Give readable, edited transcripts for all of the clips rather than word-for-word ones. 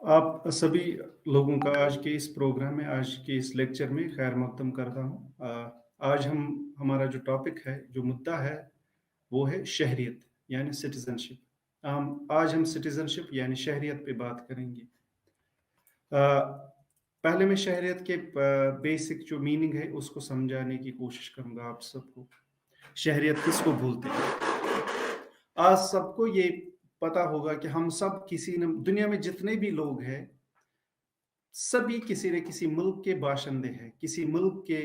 आप सभी लोगों का आज के इस प्रोग्राम में, आज के इस लेक्चर में खैर मकदम करता हूँ। आज हमारा जो टॉपिक है, जो मुद्दा है, वो है शहरियत यानी सिटीज़नशिप। आज हम सिटीज़नशिप यानी शहरियत पे बात करेंगे। अ, पहले मैं शहरियत के बेसिक जो मीनिंग है, उसको समझाने की कोशिश करूँगा आप सबको। शहरियत किसको बोलते हैं? आज सबको ये पता होगा कि हम सब किसी न दुनिया में जितने भी लोग हैं, सभी किसी न किसी मुल्क के बाशिंदे हैं, किसी मुल्क के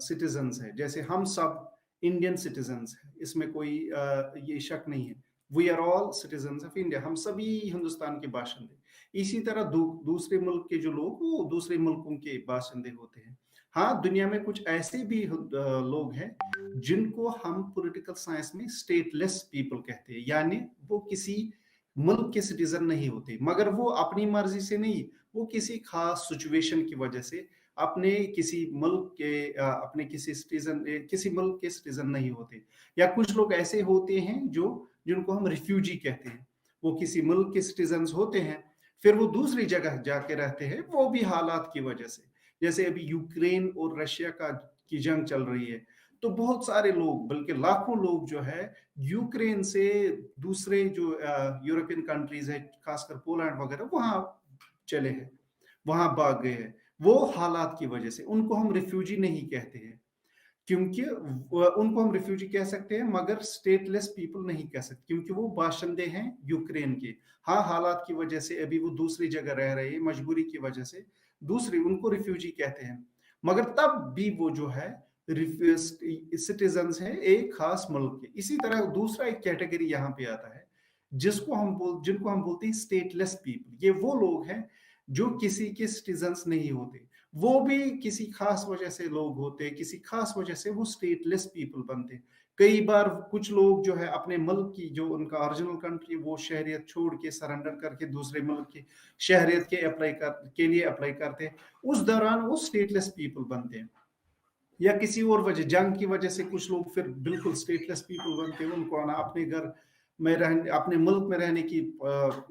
सिटीज़न्स हैं। जैसे हम सब इंडियन सिटीज़न्स हैं, इसमें कोई ये शक नहीं है। We are all citizens of India, हम सभी हिंदुस्तान के बाशिंदे। इसी तरह दूसरे मुल्क के जो लोग, वो दूसरे मुल्कों के बाशिंदे होते हैं। हाँ, दुनिया में कुछ ऐसे भी लोग हैं, जिनको हम पॉलिटिकल साइंस में स्टेटलेस पीपल कहते हैं, यानी वो किसी मुल्क के सिटीज़न नहीं होते, मगर वो अपनी मर्ज़ी से नहीं, वो किसी खास सिचुएशन की वजह से अपने किसी मुल्क के अपने किसी सिटीजन किसी मुल्क के सिटीजन नहीं होते। या कुछ लोग ऐसे होते हैं जो जिनको हम रिफ्यूजी कहते हैं। वो किसी मुल्क के सिटीजन्स होते हैं, फिर वो दूसरी जगह जाके रहते हैं, वो भी हालात की वजह से। जैसे अभी यूक्रेन और रशिया की जंग चल रही है, तो बहुत सारे लोग, बल्कि लाखों लोग जो है, यूक्रेन से दूसरे जो यूरोपियन कंट्रीज है, खासकर पोलैंड वगैरह, वहां चले हैं, वहां भाग गए हैं। वो हालात की वजह से उनको हम रिफ्यूजी नहीं कहते हैं, क्योंकि उनको हम रिफ्यूजी कह सकते हैं, मगर स्टेटलेस पीपल नहीं कह सकते, क्योंकि वो बाशिंदे हैं यूक्रेन के। हाँ, हालात की वजह से अभी वो दूसरी जगह रह रहे हैं, मजबूरी की वजह से दूसरी, उनको रिफ्यूजी कहते हैं। मगर तब भी वो जो है सिटीजन्स हैं एक खास मुल्क के। इसी तरह दूसरा एक कैटेगरी यहाँ पे आता है, जिनको हम बोलते हैं स्टेटलेस पीपल। ये वो लोग हैं जो किसी के सिटीजन्स नहीं होते, वो भी किसी खास वजह से लोग होते, किसी खास वजह से वो स्टेटलेस पीपल बनते। कई बार कुछ लोग जो है अपने मुल्क की, जो उनका ओरिजिनल कंट्री, वो शहरियत छोड़ के सरेंडर करके दूसरे मुल्क की शहरियत के लिए अप्लाई करते हैं। उस दौरान वो स्टेटलेस पीपल बनते हैं। या किसी और वजह, जंग की वजह से कुछ लोग फिर बिल्कुल स्टेटलेस पीपल बनते हैं, उनको ना अपने घर में रहने, अपने मुल्क में रहने की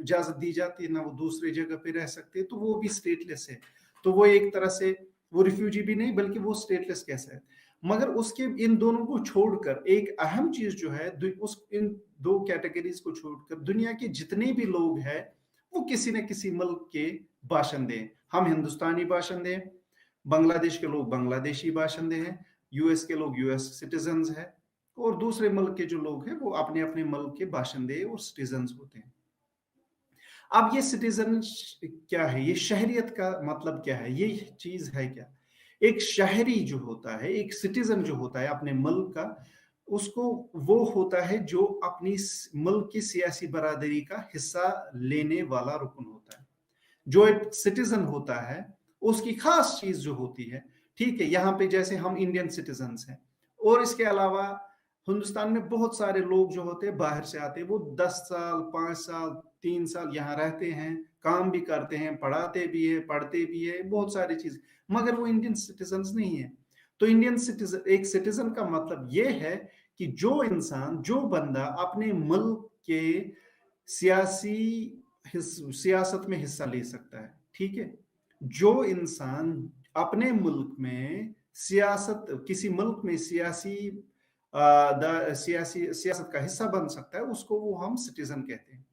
इजाजत दी जाती है, ना वो दूसरी जगह पे रह सकते, तो वो भी स्टेटलेस है। तो वो एक तरह से वो रिफ्यूजी भी नहीं, बल्कि वो स्टेटलेस कैसा है। मगर उसके इन दोनों को छोड़कर एक अहम चीज जो है, उस इन दो कैटेगरीज को छोड़कर दुनिया के जितने भी लोग हैं, वो किसी न किसी मुल्क के बाशिंदे हैं। हम हिंदुस्तानी बाशिंदे हैं, बांग्लादेश के लोग बांग्लादेशी बाशिंदे हैं, यूएस के लोग यूएस सिटीजन्स हैं, और दूसरे मुल्क के जो लोग हैं, वो अपने अपने मुल्क के बाशिंदे और सिटीजन्स होते हैं। अब ये सिटीजन क्या है, ये शहरियत का मतलब क्या है, ये चीज है क्या? एक शहरी जो होता है, एक सिटीजन जो होता है अपने मुल्क का, उसको वो होता है जो अपनी मुल्क की सियासी बरादरी का हिस्सा लेने वाला रुकन होता है। जो एक सिटीजन होता है, उसकी खास चीज जो होती है, ठीक है, यहाँ पे जैसे हम इंडियन सिटीजन्स हैं, और इसके अलावा हिंदुस्तान में बहुत सारे लोग जो होते हैं बाहर से आते हैं, वो 10 साल, 5 साल, 3 साल यहाँ रहते हैं, काम भी करते हैं, पढ़ाते भी है, पढ़ते भी है, बहुत सारी चीज, मगर वो इंडियन सिटीजन्स नहीं है। तो इंडियन सिटीजन, एक सिटीजन का मतलब ये है कि जो इंसान, जो बंदा अपने मुल्क के सियासी सियासत में हिस्सा ले सकता है, ठीक है, जो इंसान अपने मुल्क में सियासत, किसी मुल्क में सियासी सियासत का हिस्सा बन सकता है, उसको वो हम सिटीजन कहते हैं।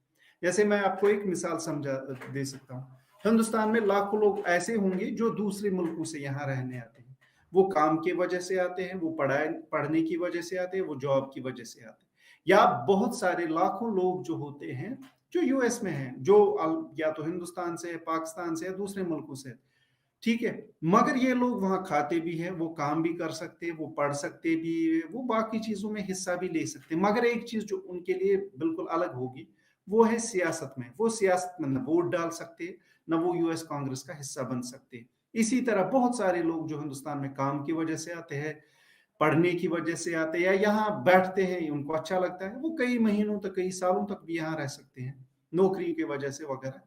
जैसे मैं आपको एक मिसाल समझा दे सकता हूँ। हिंदुस्तान में लाखों लोग ऐसे होंगे जो दूसरे मुल्कों से यहाँ रहने आते हैं। वो काम की वजह से आते हैं, वो पढ़ने की वजह से आते हैं, वो जॉब की वजह से आते हैं। या बहुत सारे लाखों लोग जो होते हैं, जो यूएस में हैं, जो या तो हिंदुस्तान से, पाकिस्तान से, या दूसरे मुल्कों से, ठीक है, मगर ये लोग वहां खाते भी हैं, वो काम भी कर सकते हैं, वो पढ़ सकते भी, वो बाकी चीजों में हिस्सा भी ले सकते हैं। मगर एक चीज जो उनके लिए बिल्कुल अलग होगी, वो है सियासत में। वो सियासत में न वोट डाल सकते, न वो यूएस कांग्रेस का हिस्सा बन सकते। इसी तरह बहुत सारे लोग जो हिंदुस्तान में काम की वजह से आते हैं, पढ़ने की वजह से आते हैं, या यहाँ बैठते हैं, उनको अच्छा लगता है, वो कई महीनों तक, कई सालों तक भी यहाँ रह सकते हैं, नौकरी की वजह से वगैरह,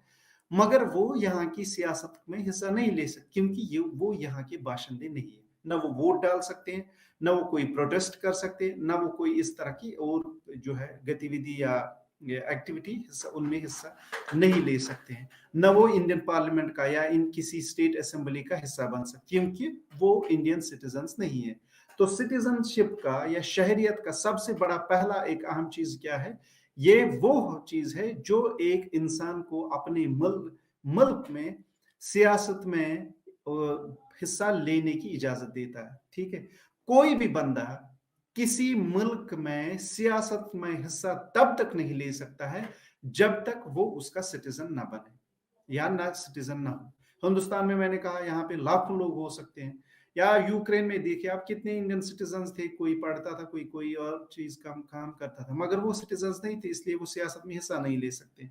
मगर वो यहाँ की सियासत में हिस्सा नहीं ले सकते, क्योंकि वो यहाँ के बाशिंदे नहीं है। न वो वोट डाल सकते हैं, न वो कोई प्रोटेस्ट कर सकते हैं, न वो कोई इस तरह की और जो है गतिविधि या एक्टिविटी हिस्सा उनमें हिस्सा नहीं ले सकते हैं, न वो इंडियन पार्लियामेंट का या इन किसी स्टेट असेंबली का हिस्सा बन सकते, क्योंकि वो इंडियन सिटीजन्स नहीं है। तो सिटीजनशिप का या शहरियत का सबसे बड़ा पहला एक अहम चीज क्या है? ये वो चीज है जो एक इंसान को अपने मुल्क में सियासत में हिस्सा लेने की इजाजत देता है। ठीक है, कोई भी बंदा किसी मुल्क में सियासत में हिस्सा तब तक नहीं ले सकता है जब तक वो उसका सिटीजन ना बने या ना सिटीजन ना हो। हिंदुस्तान में मैंने कहा यहाँ पे लाखों लोग हो सकते हैं, या यूक्रेन में देखिए आप कितने इंडियन सिटीजन थे, कोई पढ़ता था, कोई और चीज काम करता था, मगर वो सिटीजन नहीं थे, इसलिए वो सियासत में हिस्सा नहीं ले सकते।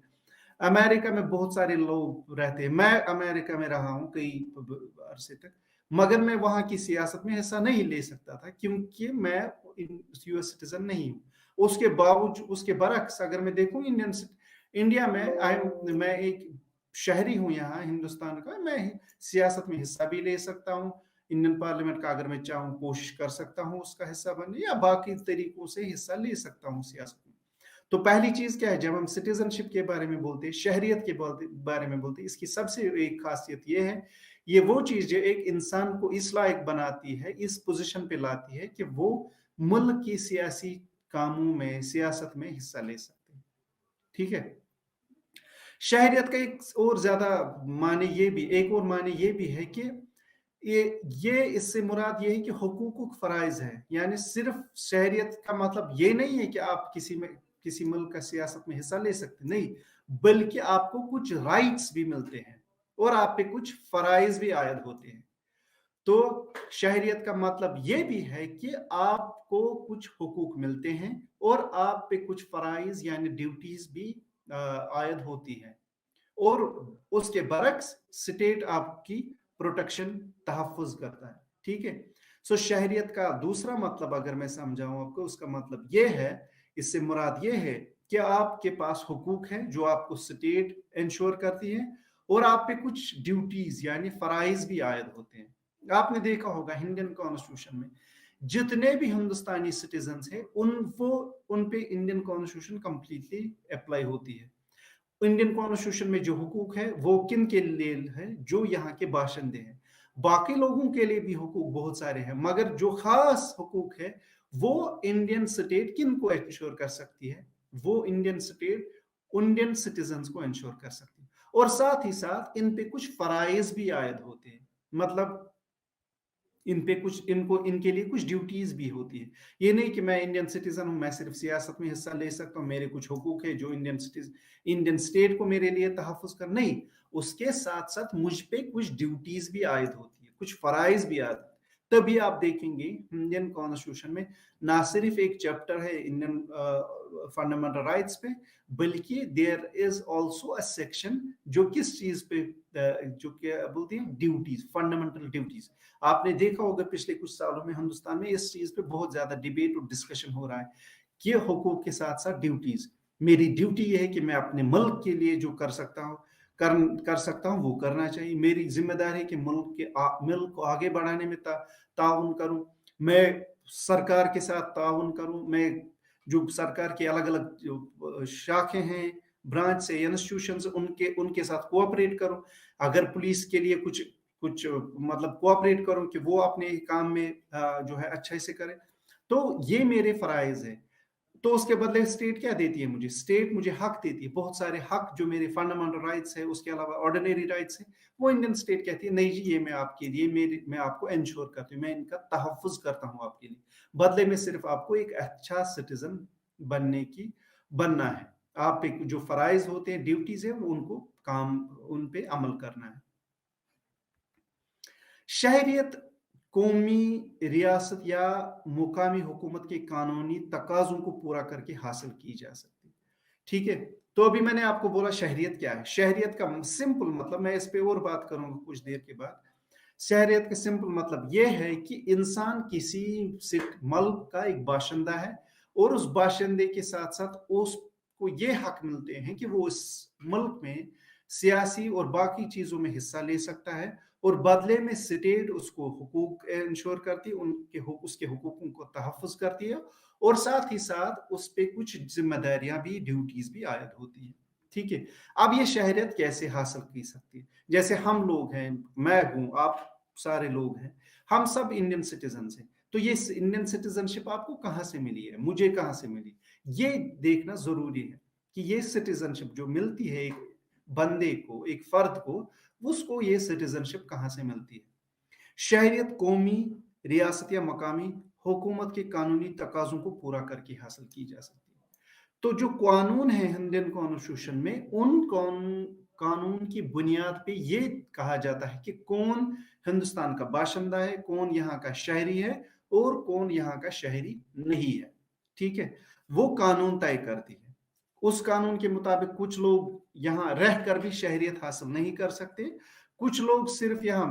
अमेरिका में बहुत सारे लोग रहते हैं, मैं अमेरिका में रहा हूँ कई अरसे तक, मगर मैं वहां की सियासत में हिस्सा नहीं ले सकता था क्योंकि मैं यूएस सिटीजन नहीं हूँ। उसके बावजूद उसके बरक्स अगर मैं देखूं इंडिया में मैं एक शहरी हूँ यहाँ हिंदुस्तान का, मैं सियासत में हिस्सा भी ले सकता हूँ, इंडियन पार्लियामेंट का अगर मैं चाहूँ कोशिश कर सकता हूँ उसका हिस्सा बनने, या बाकी तरीकों से हिस्सा ले सकता हूँ सियासत में। तो पहली चीज क्या है, जब हम सिटीजनशिप के बारे में बोलते हैं, शहरियत के बारे में बोलते हैं, इसकी सबसे एक खासियत ये है, ये वो चीज जो एक इंसान को इस लायक बनाती है, इस पोजीशन पे लाती है कि वो मुल्क की सियासी कामों में, सियासत में हिस्सा ले सकते हैं। ठीक है, शहरियत का एक और ज्यादा माने ये भी, एक और माने ये भी है कि ये इससे मुराद ये है कि हुकूक फराइज है, यानी सिर्फ शहरियत का मतलब ये नहीं है कि आप किसी मुल्क का सियासत में हिस्सा ले सकते, नहीं, बल्कि आपको कुछ राइट्स भी मिलते हैं और आप पे कुछ फराइज भी आयद होते हैं। तो शहरियत का मतलब ये भी है कि आपको कुछ हुकूक मिलते हैं और आप पे कुछ फराइज यानी ड्यूटीज भी आयद होती है, और उसके बरक्स स्टेट आपकी प्रोटेक्शन तहफ़्फ़ुज़ करता है। ठीक है, सो शहरियत का दूसरा मतलब अगर मैं समझाऊं आपको, उसका मतलब ये है, इससे मुराद ये है कि आपके पास हुकूक है जो आपको स्टेट इंश्योर करती है, और आप पे कुछ ड्यूटीज यानी फराइज भी आयद होते हैं। आपने देखा होगा इंडियन कॉन्स्टिट्यूशन में जितने भी हिंदुस्तानी सिटीजन्स हैं उन पे इंडियन कॉन्स्टिट्यूशन कंप्लीटली अप्लाई होती है। इंडियन कॉन्स्टिट्यूशन में जो हुकूक है वो किन के लिए है? जो यहाँ के बाशिंदे हैं। बाकी लोगों के लिए भी हुकूक बहुत सारे हैं, मगर जो खास हुकूक है वो इंडियन स्टेट किन को इंश्योर कर सकती है? वो इंडियन स्टेट इंडियन सिटीजन्स को इंश्योर कर सकती है, और साथ ही साथ इन पे कुछ फराइज भी आयद होते हैं, मतलब इन पे कुछ इनके लिए कुछ ड्यूटीज भी होती है। ये नहीं कि मैं इंडियन सिटीजन हूं, मैं सिर्फ सियासत में हिस्सा ले सकता हूं, मेरे कुछ हुकूक है जो इंडियन स्टेट को मेरे लिए तहफ़्फ़ुज़ कर, नहीं, उसके साथ साथ मुझ पे कुछ ड्यूटीज भी आयद होती है, कुछ फराइज भी आयद। तभी आप देखेंगे इंडियन कॉन्स्टिट्यूशन में ना सिर्फ एक चैप्टर है इंडियन फंडामेंटल राइट्स पे, बल्कि there is also a section जो किस चीज पे जो क्या बोलती है, ड्यूटीज, फंडामेंटल ड्यूटीज। आपने देखा होगा पिछले कुछ सालों में हिंदुस्तान में इस चीज पे बहुत ज्यादा डिबेट और डिस्कशन हो रहा है कि हुकूक के साथ साथ ड्यूटीज, मेरी ड्यूटी ये है कि मैं अपने मुल्क के लिए जो कर सकता हूँ कर सकता हूँ वो करना चाहिए, मेरी जिम्मेदारी है कि मुल्क को आगे बढ़ाने में ताउन करूं, मैं सरकार के साथ ताउन करूं, मैं जो सरकार के अलग अलग जो शाखें हैं, ब्रांच से इंस्टीट्यूशन उनके साथ कोऑपरेट करूं, अगर पुलिस के लिए कुछ मतलब कोऑपरेट करूं कि वो अपने काम में जो है अच्छे से करें। तो ये मेरे फराइज है। तो उसके बदले स्टेट क्या देती है मुझे? स्टेट मुझे हक देती है, बहुत सारे हक जो मेरे फंडामेंटल राइट्स है, उसके अलावा ऑर्डिनरी राइट्स है, वो इंडियन स्टेट कहती है नहीं जी, ये मैं आपके लिए मैं आपको इंश्योर करती हूँ, मैं इनका तहफ़्फ़ुज़ करता हूँ आपके लिए, बदले में सिर्फ आपको एक अच्छा सिटीजन बनना है, आप पे जो फराइज होते हैं, ड्यूटीज है, उन पे अमल करना है। शहरियत कौमी, रियासत या मुकामी हुकूमत के कानूनी तकाज़ों को पूरा करके हासिल की जा सकती है। ठीक है, तो अभी मैंने आपको बोला शहरियत क्या है। शहरियत का सिंपल मतलब, मैं इस पे और बात करूंगा कुछ देर के बाद। शहरियत का सिंपल मतलब यह है कि इंसान किसी मुल्क का एक बाशिंदा है, और उस बाशिंदे के साथ साथ उसको ये हक मिलते हैं कि वो उस मुल्क में सियासी और बाकी चीजों में हिस्सा ले सकता है, اور بدلے میں اسٹیٹ اس کو حقوق انشور کرتی ہے, اس کے حقوقوں کو تحفظ کرتی ہے, اور ساتھ ہی ساتھ اس پہ کچھ ذمہ داریاں بھی, ڈیوٹیز بھی عائد ہوتی ہیں. ٹھیک ہے. اب یہ شہریت کیسے حاصل کی سکتی ہے؟ جیسے ہم لوگ ہیں, میں ہوں, آپ سارے لوگ ہیں, ہم سب انڈین سٹیزنز ہیں. تو یہ انڈین سٹیزن شپ آپ کو کہاں سے ملی ہے, مجھے کہاں سے ملی, یہ دیکھنا ضروری ہے کہ یہ سٹیزن شپ جو ملتی ہے ایک بندے کو, ایک فرد کو, اس کو یہ سٹیزن شپ کہاں سے ملتی ہے. شہریت قومی, ریاست یا مقامی حکومت کے قانونی تقاضوں کو پورا کر کے حاصل کی جا سکتی ہے. تو جو قانون ہے انڈین کانسٹیٹیوشن میں, ان قانون کی بنیاد پہ یہ کہا جاتا ہے کہ کون ہندوستان کا باشندہ ہے, کون یہاں کا شہری ہے, اور کون یہاں کا شہری نہیں ہے. ٹھیک ہے. وہ قانون طے کرتی ہے. اس قانون کے مطابق کچھ لوگ یہاں رہ کر بھی شہریت حاصل نہیں کر سکتے, کچھ لوگ صرف یہاں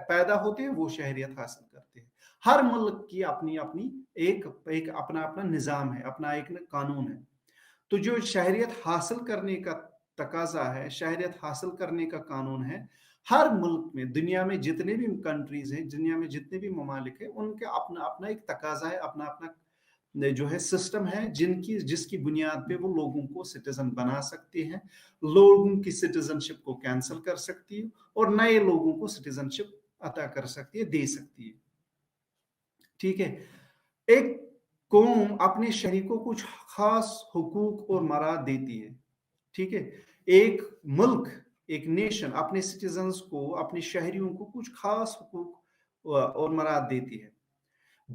پیدا ہوتے ہیں, وہ شہریت حاصل کرتے ہیں. ہر ملک کی اپنی اپنی ایک اپنا اپنا نظام ہے, اپنا ایک قانون ہے. تو جو شہریت حاصل کرنے کا تقاضا ہے, شہریت حاصل کرنے کا قانون ہے, ہر ملک میں, دنیا میں جتنے بھی کنٹریز ہیں, دنیا میں جتنے بھی ممالک ہیں, ان کا اپنا اپنا ایک تقاضا ہے, اپنا اپنا جو ہے سسٹم ہے, جس کی بنیاد پہ وہ لوگوں کو سٹیزن بنا سکتے ہیں, لوگوں کی سٹیزن شپ کو کینسل کر سکتی ہے, اور نئے لوگوں کو سٹیزن شپ عطا کر سکتی ہے, دے سکتی ہے. ٹھیک ہے. ایک قوم اپنے شہری کو کچھ خاص حقوق اور مراد دیتی ہے. ٹھیک ہے. ایک ملک, ایک نیشن اپنے سٹیزنز کو, اپنے شہریوں کو کچھ خاص حقوق اور مراد دیتی ہے.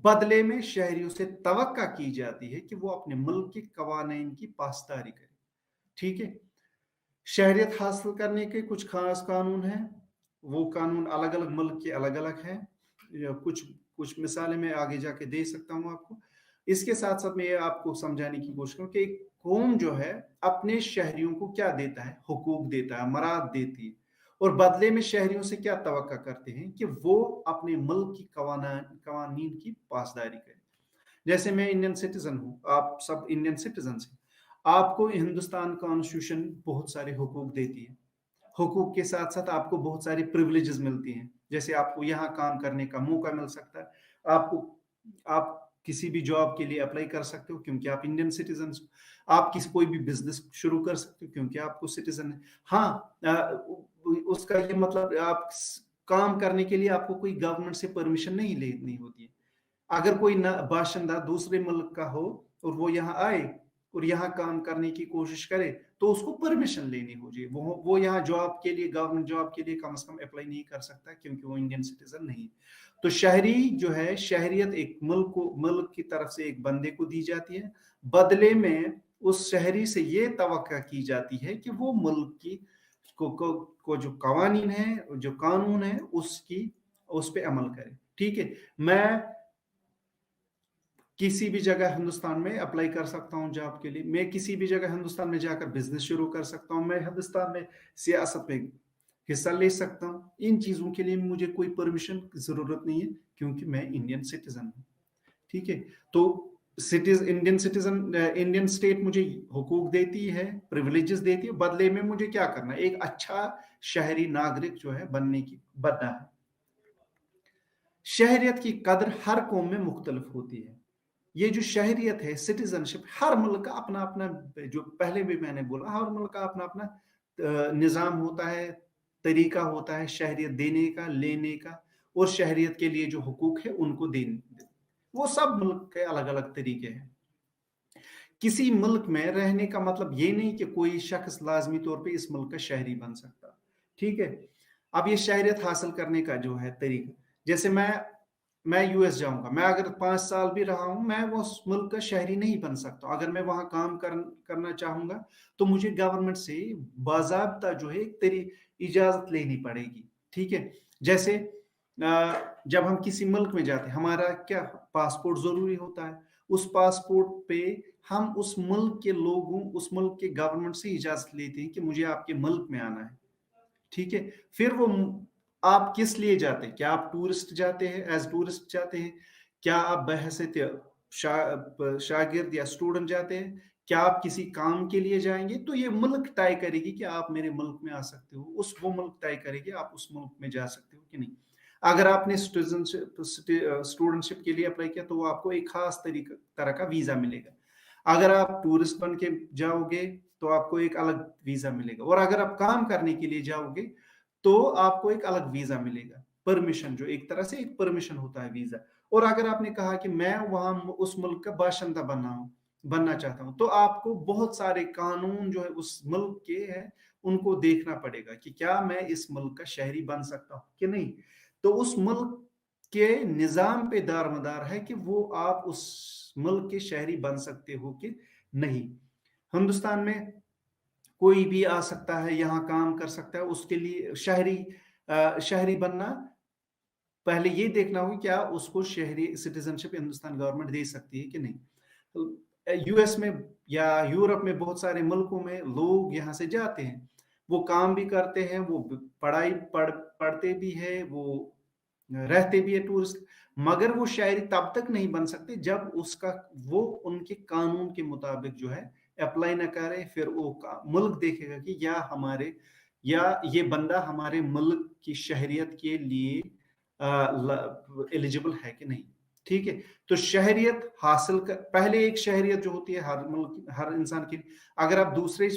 بدلے میں شہریوں سے توقع کی جاتی ہے کہ وہ اپنے ملک کے قوانین کی پاسداری کریں. ٹھیک ہے. شہریت حاصل کرنے کے کچھ خاص قانون ہیں, وہ قانون الگ الگ ملک کے الگ الگ ہیں. کچھ مثالیں میں آگے جا کے دے سکتا ہوں آپ کو. اس کے ساتھ ساتھ میں یہ آپ کو سمجھانے کی کوشش کروں کہ ایک قوم جو ہے اپنے شہریوں کو کیا دیتا ہے, حقوق دیتا ہے, مراد دیتی ہے, اور بدلے میں شہریوں سے کیا توقع کرتے ہیں کہ وہ اپنے ملک کی قوانین کی پاسداری کریں. جیسے میں انڈین سٹیزن ہوں, آپ سب انڈین سٹیزنز ہیں, آپ کو ہندوستان کانسٹیٹیوشن بہت سارے حقوق دیتی ہے. حقوق کے ساتھ ساتھ آپ کو بہت ساری پریویلیجز ملتی ہیں, جیسے آپ کو یہاں کام کرنے کا موقع مل سکتا ہے, آپ کسی بھی جاب کے لیے اپلائی کر سکتے ہو کیونکہ آپ انڈین سٹیزنز ہو, آپ کوئی بھی بزنس شروع کر سکتے ہو کیونکہ آپ کو سٹیزن ہے. ہاں, اس کا یہ مطلب آپ کام کرنے کے لیے آپ کو کوئی گورنمنٹ سے پرمیشن نہیں لینی ہوتی ہے. اگر کوئی باشندہ دوسرے ملک کا ہو اور وہ یہاں آئے اور یہاں کام کرنے کی کوشش کرے تو اس کو پرمیشن لینی ہو جائے. وہ یہاں جاب کے لیے, گورنمنٹ جاب کے لیے کم از کم اپلائی نہیں کر سکتا کیونکہ وہ انڈین سٹیزن نہیں. تو شہری جو ہے, شہریت ایک ملک کی طرف سے ایک بندے کو دی جاتی ہے, بدلے میں اس شہری سے یہ توقع کی جاتی ہے کہ وہ ملک کی کو جو قوانین ہے, جو قانون ہے, اس پہ عمل کرے. ٹھیک ہے. میں کسی بھی جگہ ہندوستان میں اپلائی کر سکتا ہوں جاب کے لیے, میں کسی بھی جگہ ہندوستان میں جا کر بزنس شروع کر سکتا ہوں, میں ہندوستان میں سیاست میں حصہ لے سکتا ہوں. ان چیزوں کے لیے مجھے کوئی پرمیشن کی ضرورت نہیں ہے کیونکہ میں انڈین سٹیزن ہوں. ٹھیک ہے. تو انڈین اسٹیٹ مجھے حقوق دیتی ہے, پریویلیجز دیتی ہے, بدلے میں مجھے کیا کرنا ہے, ایک اچھا شہری ناگرک جو ہے بننا ہے. شہریت کی قدر ہر قوم میں مختلف ہوتی ہے. یہ جو شہریت ہے, سٹیزن شپ, ہر ملک کا اپنا اپنا, جو پہلے بھی میں نے بولا, ہر ملک کا اپنا اپنا نظام ہوتا ہے, طریقہ ہوتا ہے شہریت دینے کا, لینے کا, اور شہریت کے لیے جو حقوق ہے ان کو دینے, وہ سب ملک کے الگ الگ طریقے ہیں. کسی ملک میں رہنے کا مطلب یہ نہیں کہ کوئی شخص لازمی طور پہ اس ملک کا شہری بن سکتا. ٹھیک ہے. اب یہ شہریت حاصل کرنے کا جو ہے طریقہ, جیسے میں یو ایس جاؤں گا, میں اگر 5 سال بھی رہا ہوں, میں وہ ملک کا شہری نہیں بن سکتا. اگر میں وہاں کام کرنا چاہوں گا تو مجھے گورنمنٹ سے باضابطہ جو ہے اجازت لینی پڑے گی. ٹھیک ہے. جیسے جب ہم کسی ملک میں جاتے ہیں, ہمارا کیا پاسپورٹ ضروری ہوتا ہے. اس پاسپورٹ پہ ہم اس ملک کے لوگوں, اس ملک کے گورنمنٹ سے اجازت لیتے ہیں کہ مجھے آپ کے ملک میں آنا ہے. ٹھیک ہے. پھر وہ آپ کس لیے جاتے ہیں, کیا آپ ٹورسٹ جاتے ہیں, ایز ٹورسٹ جاتے ہیں, کیا آپ بحیثیت شاگرد یا اسٹوڈنٹ جاتے ہیں, क्या आप किसी काम के लिए जाएंगे, तो ये मुल्क तय करेगी कि आप मेरे मुल्क में आ सकते हो, वो मुल्क तय करेगी आप उस मुल्क में जा सकते हो कि नहीं। अगर आपने स्टूडेंटशिप के लिए अप्लाई किया तो वो आपको एक खास तरह का वीजा मिलेगा। अगर आप टूरिस्ट बन के जाओगे तो आपको एक अलग वीजा मिलेगा, और अगर आप काम करने के लिए जाओगे तो आपको एक अलग वीजा मिलेगा, परमिशन, जो एक तरह से एक परमिशन होता है वीजा। और अगर आपने कहा कि मैं वहां उस मुल्क का बाशिंदा बनना चाहता हूं, तो आपको बहुत सारे कानून जो है उस मुल्क के हैं उनको देखना पड़ेगा कि क्या मैं इस मुल्क का शहरी बन सकता हूं कि नहीं। तो उस मुल्क के निजाम पे दारमदार है कि वो आप उस मुल्क के शहरी बन सकते हो कि नहीं। हिंदुस्तान में कोई भी आ सकता है, यहाँ काम कर सकता है, उसके लिए शहरी बनना, पहले ये देखना होगा क्या उसको शहरी सिटीजनशिप हिंदुस्तान गवर्नमेंट दे सकती है कि नहीं। यूएस में या यूरोप में बहुत सारे मुल्कों में लोग यहाँ से जाते हैं, वो काम भी करते हैं, वो पढ़ते भी है, वो रहते भी है टूरिस्ट, मगर वो शहरी तब तक नहीं बन सकते जब उसका वो उनके कानून के मुताबिक जो है अप्लाई ना करे। फिर वो मुल्क देखेगा कि या ये बंदा हमारे मुल्क की शहरियत के लिए एलिजिबल है कि नहीं। ठीक है, तो शहरियत हासिल कर, पहले एक शहरियत जो होती है हर मुल्क हर इंसान की, अगर आप दूसरे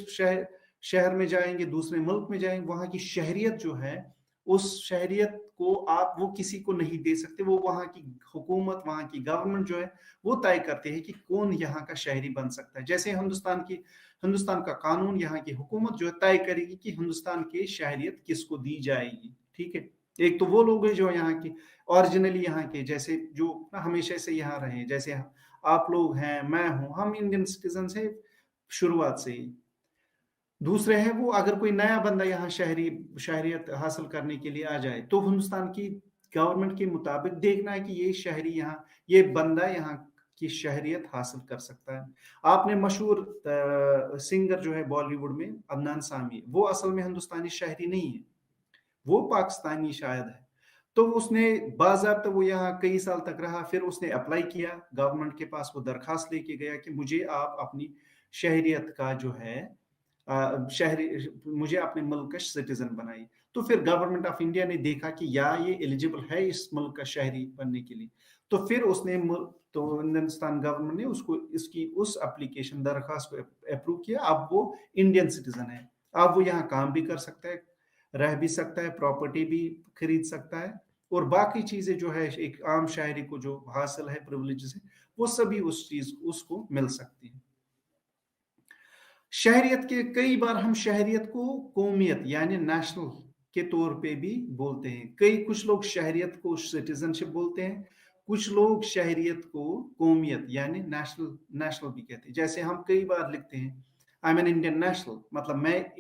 शहर में जाएंगे, दूसरे मुल्क में जाएंगे, वहां की शहरियत जो है, उस शहरियत को आप वो किसी को नहीं दे सकते, वो वहां की हुकूमत, वहां की गवर्नमेंट जो है वो तय करते हैं कि कौन यहाँ का शहरी बन सकता है। जैसे हिंदुस्तान का कानून, यहाँ की हुकूमत जो है तय करेगी कि हिंदुस्तान की शहरियत किसको दी जाएगी। ठीक है, एक तो वो लोग हैं जो यहाँ की ओरिजिनली यहाँ के, जैसे जो हमेशा से यहाँ रहे, जैसे आप लोग हैं, मैं हूं, हम इंडियन सिटीजन से शुरुआत से ही। दूसरे हैं वो, अगर कोई नया बंदा यहाँ शहरियत हासिल करने के लिए आ जाए, तो हिंदुस्तान की गवर्नमेंट के मुताबिक देखना है कि ये बंदा यहाँ की शहरियत हासिल कर सकता है। आपने मशहूर सिंगर जो है बॉलीवुड में, अदनान सामी, वो असल में हिंदुस्तानी शहरी नहीं है, वो पाकिस्तानी शायद है। तो उसने बाज़ाब्ता वो यहाँ कई साल तक रहा, फिर उसने अप्लाई किया गवर्नमेंट के पास, वो दरखास्त लेके गया कि मुझे आप अपनी शहरियत का जो है शहरी मुझे अपने मुल्क का सिटीजन बनाइए। तो फिर गवर्नमेंट ऑफ इंडिया ने देखा कि या ये एलिजिबल है इस मुल्क का शहरी बनने के लिए, तो फिर तो हिंदुस्तान गवर्नमेंट ने उसको इसकी उस एप्लीकेशन दरखास्त को अप्रूव किया। अब वो इंडियन सिटीजन है, अब वो यहाँ काम भी कर सकता है, रह भी सकता है, प्रॉपर्टी भी खरीद सकता है, और बाकी चीजें जो है एक आम शायरी को जो हासिल है प्रिविलेजेस है, वो सभी उस चीज उसको मिल सकती है। शहरियत के कई बार हम शहरियत को कौमियत यानी नेशनल के तौर पे भी बोलते हैं। कुछ लोग शहरियत को सिटीजनशिप बोलते हैं, कुछ लोग शहरियत को कौमियत यानी नेशनल भी कहते हैं। जैसे हम कई बार लिखते हैं आई एम एन इंडियन नेशनल, मतलब मैं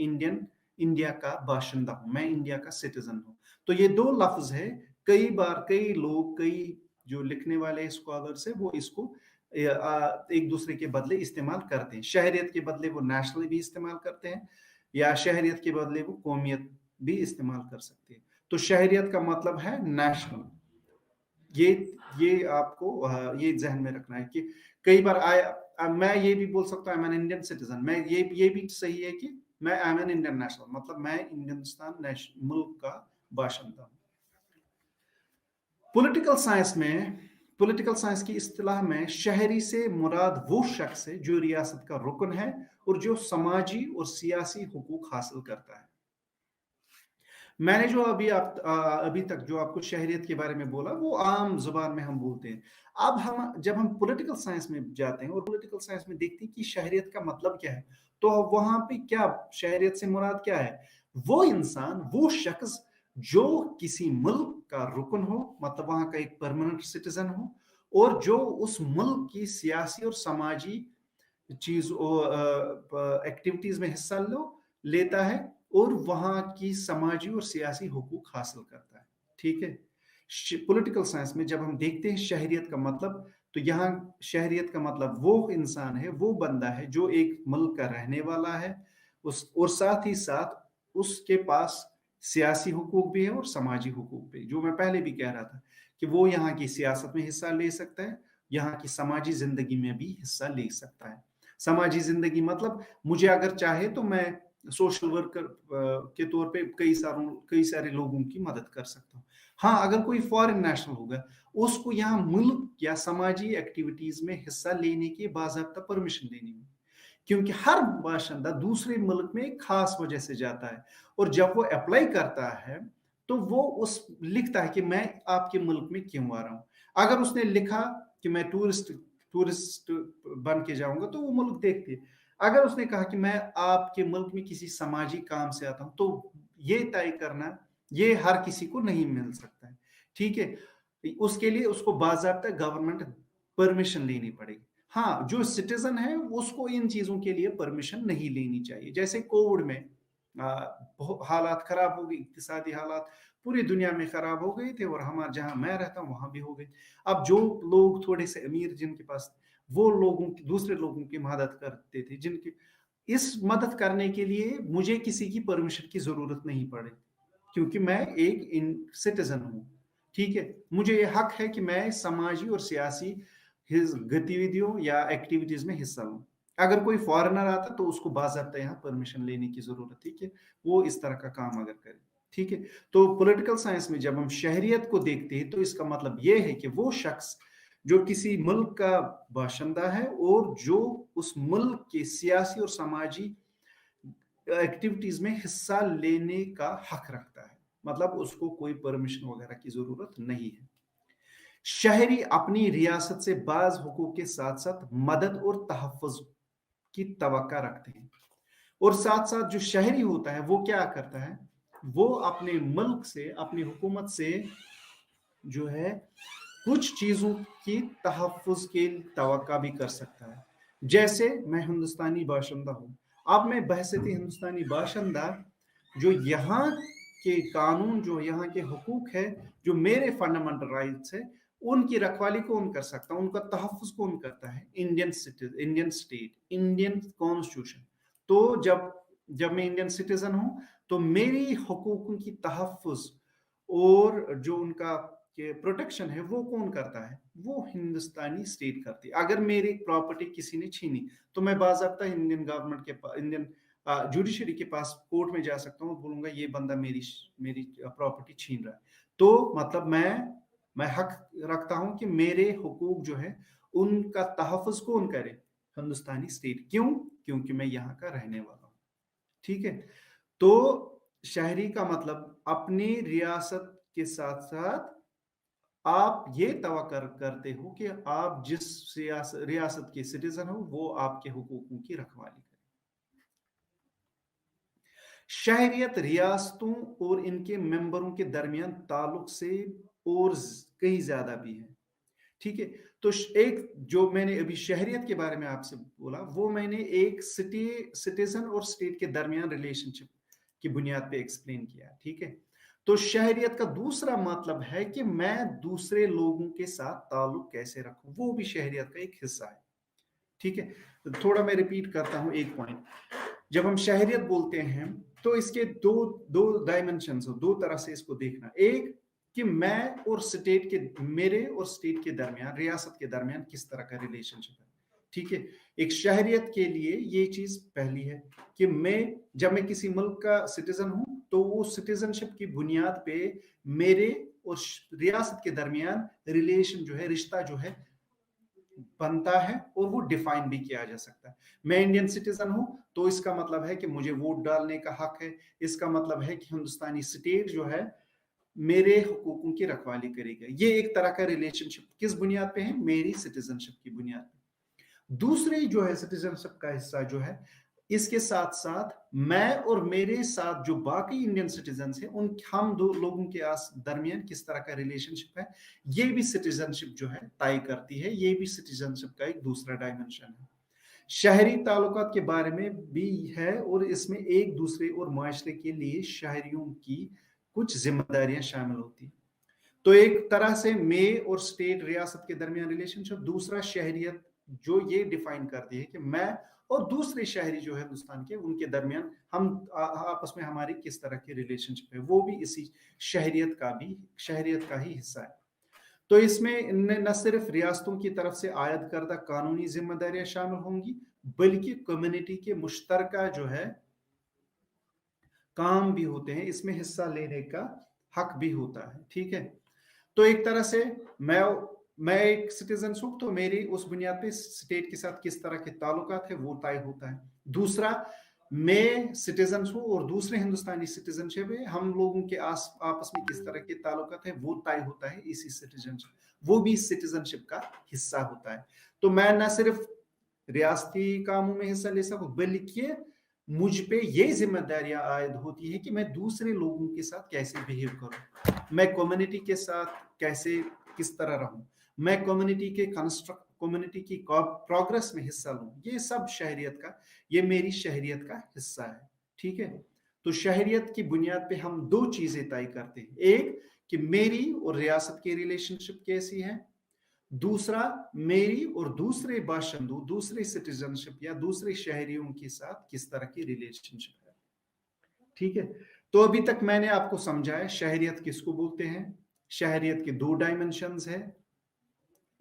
इंडिया का बाशिंदा हूं, मैं इंडिया का सिटीजन हूं। तो ये दो लफ्ज है, कई बार कई जो लिखने वाले स्कॉलर्स है वो इसको एक दूसरे के बदले इस्तेमाल करते हैं। शहरियत के बदले वो नेशनल भी इस्तेमाल करते हैं, या शहरियत के बदले वो कौमियत भी इस्तेमाल कर सकते हैं। तो शहरियत का मतलब है नेशनल। ये आपको ये जहन में रखना है कि कई बार मैं ये भी बोल सकता हूँ आई एम एन इंडियन सिटीजन, मैं ये भी सही है कि मैं आई एम एन इंडियन नेशनल, मतलब मैं हिंदुस्तान मुल्क का बाशिंदा हूँ। पॉलिटिकल साइंस की इस्तिलाह में शहरी से मुराद वो शख्स है जो रियासत का रुकन है और जो समाजी और सियासी हुकूक हासिल करता है। मैंने जो अभी तक जो आपको शहरियत के बारे में बोला वो आम जुबान में हम बोलते हैं। अब जब हम पॉलिटिकल साइंस में जाते हैं और पॉलिटिकल साइंस में देखते हैं कि शहरियत का मतलब क्या है, तो वहां पे क्या शहरियत से मुराद क्या है? वो इंसान, वो शख्स जो किसी मुल्क का रुकन हो, मतलब वहां का एक परमानेंट सिटीजन हो, और जो उस मुल्क की सियासी और समाजी चीज एक्टिविटीज में हिस्सा लेता है, और वहां की समाजी और सियासी हुकूक हासिल करता है। ठीक है, पॉलिटिकल साइंस में जब हम देखते हैं शहरियत का मतलब, तो यहाँ शहरियत का मतलब वो इंसान है, वो बंदा है जो एक मुल्क का रहने वाला है, और साथ ही साथ उसके पास सियासी हुकूक भी है और समाजी हुकूक भी, जो मैं पहले भी कह रहा था कि वो यहाँ की सियासत में हिस्सा ले सकता है, यहाँ की समाजी जिंदगी में भी हिस्सा ले सकता है। समाजी जिंदगी मतलब मुझे अगर चाहे तो मैं सोशल वर्कर के तौर पे कई सारे लोगों की मदद कर सकता हूँ। हाँ, अगर कोई फॉरेन नेशनल होगा, उसको यहाँ मुल्क या समाजी एक्टिविटीज में हिस्सा लेने की बाकायदा परमिशन देनी होगी, क्योंकि हर बाशिंदा दूसरे मुल्क में एक खास वजह से जाता है, और जब वो अप्लाई करता है तो वो उस लिखता है कि मैं आपके मुल्क में क्यों आ रहा हूँ। अगर उसने लिखा कि मैं टूरिस्ट बन के जाऊंगा तो वो मुल्क देखते हैं। अगर उसने कहा कि मैं आपके मुल्क में किसी सामाजिक काम से आता हूं, तो ये तय करना ये हर किसी को नहीं मिल सकता है, ठीक है। उसके लिए उसको बाकायदा गवर्नमेंट परमिशन लेनी पड़ेगी। हाँ, जो सिटीजन है उसको इन चीजों के लिए परमिशन नहीं लेनी चाहिए। जैसे कोविड में हालात खराब हो गए, इक्तिसादी हालात पूरी दुनिया में खराब हो गए थे, और हमारे जहां मैं रहता हूं वहां भी हो गए। अब जो लोग थोड़े से अमीर जिनके पास, वो लोगों की दूसरे लोगों की मदद करते थे, जिनकी इस मदद करने के लिए मुझे किसी की परमिशन की जरूरत नहीं पड़े, क्योंकि मैं एक इन सिटीजन हूं, ठीक है। मुझे ये हक है कि मैं समाजी और सियासी गतिविधियों या एक्टिविटीज में हिस्सा लूं। अगर कोई फॉरेनर आता तो उसको बाकायदा यहाँ परमिशन लेने की जरूरत, ठीक है, वो इस तरह का काम अगर करे, ठीक है। तो पॉलिटिकल साइंस में जब हम शहरियत को देखते हैं तो इसका मतलब ये है कि वो शख्स जो किसी मुल्क का बाशिंदा है और जो उस मुल्क के सियासी और समाजी एक्टिविटीज में हिस्सा लेने का हक रखता है, मतलब उसको कोई परमिशन वगैरह की जरूरत नहीं है। शहरी अपनी रियासत से बाज हुकूक के साथ साथ मदद और तहफ़्फ़ुज़ की तवक्का रखते हैं, और साथ साथ जो शहरी होता है वो क्या करता है, वो अपने मुल्क से, अपनी हुकूमत से जो है कुछ चीजों की तहफ़्फ़ुज़ की तवक्का भी कर सकता है। जैसे मैं हिंदुस्तानी बाशिंदा हूँ, अब मैं बहैसियत हिंदुस्तानी बाशिंदा जो यहाँ के कानून, जो यहाँ के हुकूक है, जो मेरे फंडामेंटल राइट्स है, उनकी रखवाली कौन कर सकता है, उनका तहफ़्फ़ुज़ कौन करता है? Indian state, Indian constitution. तो जब मैं इंडियन सिटीजन हूँ तो मेरी हुकूकों की तहफ़्फ़ुज़ और जो उनका के प्रोटेक्शन है वो कौन करता है? वो हिंदुस्तानी स्टेट करती है। अगर मेरी प्रॉपर्टी किसी ने छीनी तो मैं बाकायदा इंडियन गवर्नमेंट के इंडियन जुडिशरी के पास कोर्ट में जा सकता हूँ, बोलूंगा ये बंदा मेरी मेरी प्रॉपर्टी छीन रहा है। तो मतलब मैं हक रखता हूं कि मेरे हुकूक जो है उनका तहफ़्फ़ुज़ कौन करे? हिंदुस्तानी स्टेट। क्यों? क्योंकि मैं यहाँ का रहने वाला हूँ, ठीक है। तो शहरी का मतलब अपनी रियासत के साथ साथ आप ये तवक्का करते हो कि आप जिस रियासत के सिटीजन हो वो आपके हुकूकों की रखवाली करे। शहरियत रियासतों और इनके मेंबरों के दरमियान ताल्लुक से और कहीं ज्यादा भी है, ठीक है। तो एक जो मैंने अभी शहरियत के बारे में आपसे बोला, वो मैंने एक सिटीजन और स्टेट के दरमियान रिलेशनशिप की बुनियाद पे एक्सप्लेन किया, ठीक है। तो शहरियत का दूसरा मतलब है कि मैं दूसरे लोगों के साथ ताल्लुक कैसे रखूं, वो भी शहरियत का एक हिस्सा है, ठीक है। थोड़ा मैं रिपीट करता हूं एक पॉइंट। जब हम शहरियत बोलते हैं तो इसके दो दो डायमेंशन हो, दो तरह से इसको देखना। एक कि मैं और स्टेट के, मेरे और स्टेट के दरमियान, रियासत के दरमियान किस तरह का रिलेशनशिप है, ठीक है। एक शहरियत के लिए ये चीज पहली है कि जब मैं किसी मुल्क का सिटीजन हूं तो वो सिटीजनशिप की बुनियाद पे मेरे और रियासत के दरमियान रिलेशन जो है, रिश्ता जो है बनता है, और वो डिफाइन भी किया जा सकता है। मैं इंडियन सिटीजन हूं तो इसका मतलब है कि मुझे वोट डालने का हक है। इसका मतलब है कि हिंदुस्तानी स्टेट जो है मेरे हुकूकों की रखवाली करेगा। ये एक तरह का रिलेशनशिप किस बुनियाद पे है? मेरी सिटीजनशिप की बुनियाद पे। दूसरी जो है सिटीजनशिप का हिस्सा जो है, इसके साथ साथ मैं और मेरे साथ जो बाकी इंडियन सिटीजन हैं, उन हम दो लोगों के दरमियान किस तरह का रिलेशनशिप है, ये भी सिटीजनशिप जो है तय करती है। ये भी सिटीजनशिप का एक दूसरा डायमेंशन है। शहरी ताल्लुकात के बारे में भी है, और इसमें एक दूसरे और माशरे के लिए शहरियों की कुछ जिम्मेदारियां शामिल होती हैं। तो एक तरह से मैं और स्टेट, रियासत के दरमियान रिलेशनशिप। दूसरा शहरियत जो ये डिफाइन करती है कि मैं और दूसरे शहरी जो है हिंदुस्तान के, उनके दरमियान हम आपस में हमारी किस तरह की रिलेशनशिप है, वो भी इसी शहरियत का ही हिस्सा है। तो इसमें न सिर्फ रियासतों की तरफ से आयद करदा कानूनी जिम्मेदारियां शामिल होंगी, बल्कि कम्युनिटी के मुश्तरका जो है काम भी होते हैं, इसमें हिस्सा लेने का हक भी होता है। ठीक है, तो एक तरह से मैं एक सिटीजन हूं, तो मेरी उस बुनियाद पे स्टेट के साथ किस तरह के ताल्लुकात है वो तय होता है। दूसरा, मैं सिटीजन हूं और दूसरे हिंदुस्तानी सिटीजनशिप है, हम लोगों के आपस में किस तरह के ताल्लुकात है वो तय होता है इसी सिटीजनशिप, वो भी सिटीजनशिप का हिस्सा होता है। तो मैं न सिर्फ रियासती कामों में हिस्सा ले सकूं, बल्कि मुझ पे ये जिम्मेदारियां आयद होती है कि मैं दूसरे लोगों के साथ कैसे बिहेव करूं, मैं कम्युनिटी के साथ कैसे किस तरह रहूं, मैं कम्युनिटी की प्रोग्रेस में हिस्सा लूं। ये सब शहरियत का, ये मेरी शहरियत का हिस्सा है। ठीक है, तो शहरियत की बुनियाद पे हम दो चीजें तय करते हैं, एक कि मेरी और रियासत की रिलेशनशिप कैसी है, दूसरा मेरी और दूसरे बाशिंदों, दूसरे सिटीजनशिप या दूसरे शहरियों के साथ किस तरह की रिलेशनशिप है। ठीक है, तो अभी तक मैंने आपको समझाया शहरियत किसको बोलते हैं। शहरियत के दो डायमेंशंस है,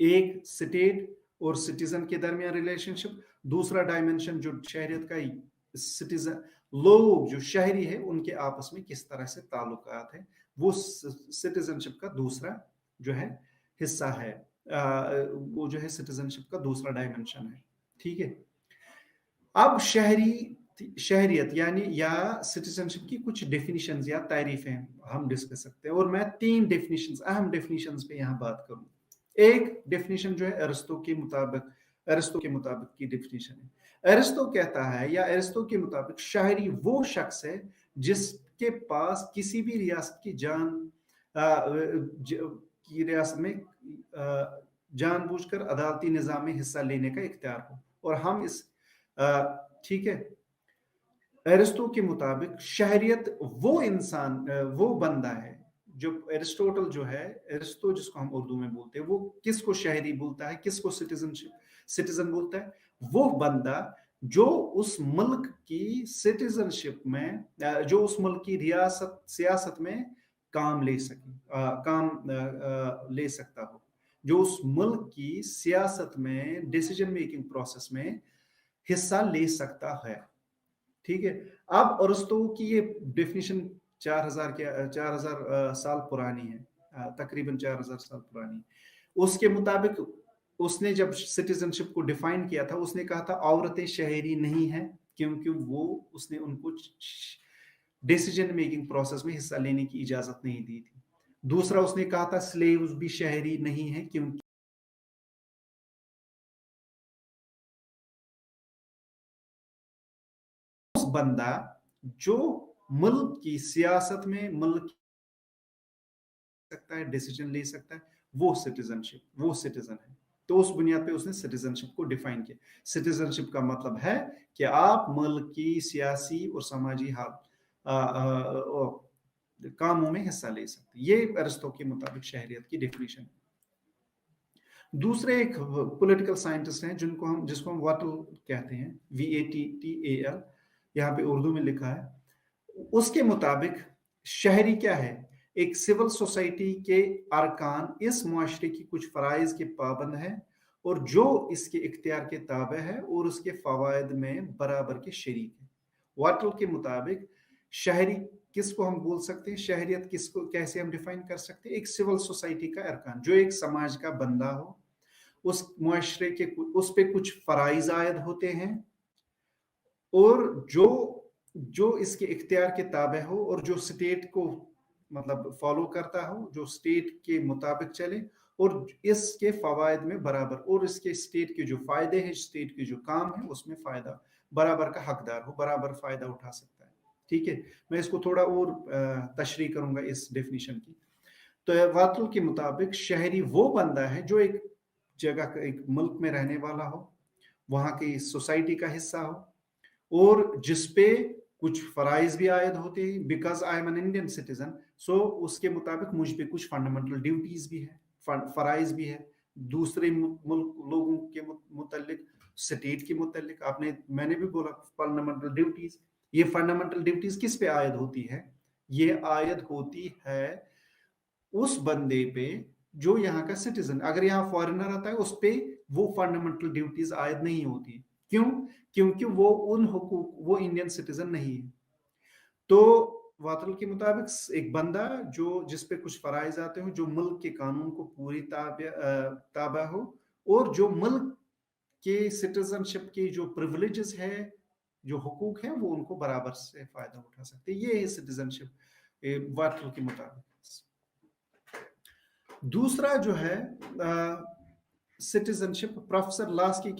एक स्टेट और सिटीजन के दरमियान रिलेशनशिप, दूसरा डायमेंशन जो शहरियत का सिटीजन लोग जो शहरी है उनके आपस में किस तरह से ताल्लुकात है, वो सिटीजनशिप का दूसरा जो है हिस्सा है, वो जो है सिटीजनशिप का दूसरा डायमेंशन है। ठीक है, अब शहरियत यानी या सिटीजनशिप की कुछ डेफिनेशंस या तारीफें हम डिस्कस सकते हैं, और मैं तीन डेफिनेशंस, अहम डेफिनेशंस पे यहाँ बात करूँ। एक डेफिनेशन जो है अरिस्टो के मुताबिक की डेफिनेशन है। अरिस्टो कहता है, या अरिस्टो के मुताबिक शहरी वो शख्स है जिसके पास किसी भी रियासत की रियासत में जानबूझकर अदालती निजाम में हिस्सा लेने का इख्तियार हो। और हम इस ठीक है, एरिस्टो के मुताबिक शहरियत वो इंसान, वो बंदा है जो एरिस्टोटल जो है, एरिस्टो जिसको हम उर्दू में बोलते हैं, वो किसको शहरी बोलता है, किसको सिटीजन बोलता है, वो बंदा जो उस मुल्क की सिटीजनशिप में, जो उस मुल्क की रियासत सियासत में काम ले सकता हो, जो उस मुल्क की सियासत में डिसीजन मेकिंग प्रोसेस में हिस्सा ले सकता है। ठीक है, अब अरिस्टो की ये डेफिनेशन 4000 साल पुरानी है, तकरीबन 4000 साल पुरानी। उसके मुताबिक उसने जब सिटीजनशिप को डिफाइन किया था, उसने कहा था औरतें शहरी नहीं है, क्योंकि उसने उनको डिसीजन मेकिंग प्रोसेस में हिस्सा लेने की इजाजत नहीं दी थी। दूसरा, उसने कहा था स्लेव्स भी शहरी नहीं है, क्योंकि उस बंदा जो मुल्क की सियासत में मुल्क सकता है, डिसीजन ले सकता है, वो सिटीजन है। तो उस बुनियाद पे उसने सिटीजनशिप को डिफाइन किया। सिटीजनशिप का मतलब है कि आप मुल्क की सियासी और समाजी कामों में हिस्सा ले सकते। ये अरिस्टो के मुताबिक शहरियत की डेफिनेशन है। दूसरे एक पॉलिटिकल साइंटिस्ट हैं जिसको हम वाटल कहते हैं, VATTAL, यहाँ पे उर्दू में लिखा है। उसके मुताबिक शहरी क्या है, एक सिविल सोसाइटी के अरकान इस मुआशरे की कुछ फराइज के पाबंद है और जो इसके इख्तियार के ताबे है और उसके फवायद में बराबर के शरीक है। वाटल के मुताबिक शहरी किसको हम बोल सकते हैं, शहरियत किसको कैसे हम डिफाइन कर सकते हैं, एक सिविल सोसाइटी का अरकान जो एक समाज का बंदा हो, उस मुआशरे के उस पे कुछ फराइज आयद होते हैं और जो इसके इख्तियार के ताबे हो और जो स्टेट को मतलब फॉलो करता हो, जो स्टेट के मुताबिक चले और इसके फवायद में बराबर, और इसके स्टेट के जो फायदे हैं, स्टेट के जो काम है उसमें फायदा बराबर का हकदार हो, बराबर फायदा उठा सकता है। ठीक है, मैं इसको थोड़ा और तशरीह करूंगा इस डेफिनेशन की। तो वातुल के मुताबिक शहरी वो बंदा है जो एक जगह, एक मुल्क में रहने वाला हो, वहां की सोसाइटी का हिस्सा हो और जिसपे कुछ फराइज भी आयद होते हैं। Because I am an Indian citizen, so उसके मुताबिक मुझ पे कुछ फंडामेंटल ड्यूटीज भी है, फराइज भी है दूसरे मुल्क लोगों के मुतल्लिक, स्टेट के मुतल्लिक। मैंने भी बोला फंडामेंटल ड्यूटीज। ये फंडामेंटल ड्यूटीज किस पे आयद होती है, ये आयद होती है उस बंदे पे जो यहाँ का सिटीजन। अगर यहाँ फॉरेनर आता है उस पे वो फंडामेंटल ड्यूटीज आयद नहीं होती, क्यों? क्योंकि वो उन हुकूक, वो इंडियन सिटीजन नहीं है। तो वातल के मुताबिक एक बंदा जो जिस पे कुछ फराइज आते हो, जो मुल्क के कानून को पूरी ताबा हो, और जो मुल्क के सिटीजनशिप के जो प्रिविलेजेस है, जो हुकूक हैं, वो उनको बराबर से फायदा उठा सकते हैं। ये है सिटीजनशिप वाटल के मुताबिक। दूसरा जो है सिटीजनशिप, प्रोफेसर लास्की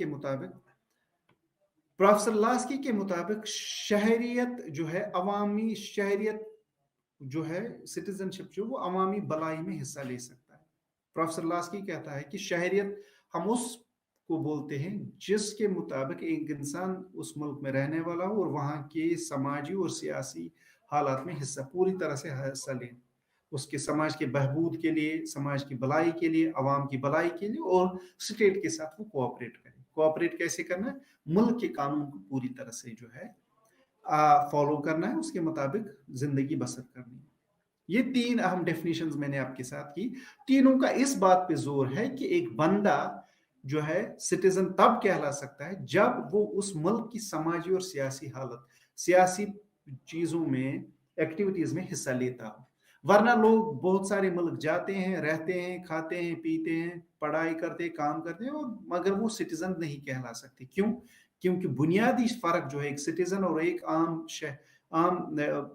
के मुताबिक, शहरियत जो है, अवामी शहरियत जो है, सिटीजनशिप जो, वो अवामी भलाई में हिस्सा ले सकता है। प्रोफेसर लास्की कहता है कि शहरियत हम उस को बोलते हैं जिसके मुताबिक एक इंसान उस मुल्क में रहने वाला हो और वहाँ के समाजी और सियासी हालात में हिस्सा, पूरी तरह से हिस्सा ले, उसके समाज के बहबूद के लिए, समाज की भलाई के लिए, अवाम की भलाई के लिए, और स्टेट के साथ वो कोऑपरेट करे। कोऑपरेट कैसे करना है? मुल्क के कानून को पूरी तरह से जो है फॉलो करना है, उसके मुताबिक जिंदगी बसर करनी है। ये 3 अहम डेफिनेशंस मैंने आपके साथ की। तीनों का इस बात पे जोर है कि एक बंदा जो है सिटीजन तब कहला सकता है जब वो उस मुल्क की समाजी और सियासी हालत, सियासी चीजों में, एक्टिविटीज में हिस्सा लेता हो। वरना लोग बहुत सारे मुल्क जाते हैं, रहते हैं, खाते हैं, पीते हैं, पढ़ाई करते हैं, काम करते हैं, और मगर वो सिटीजन नहीं कहला सकते। क्यों? क्योंकि बुनियादी फर्क जो है एक सिटीजन और एक आम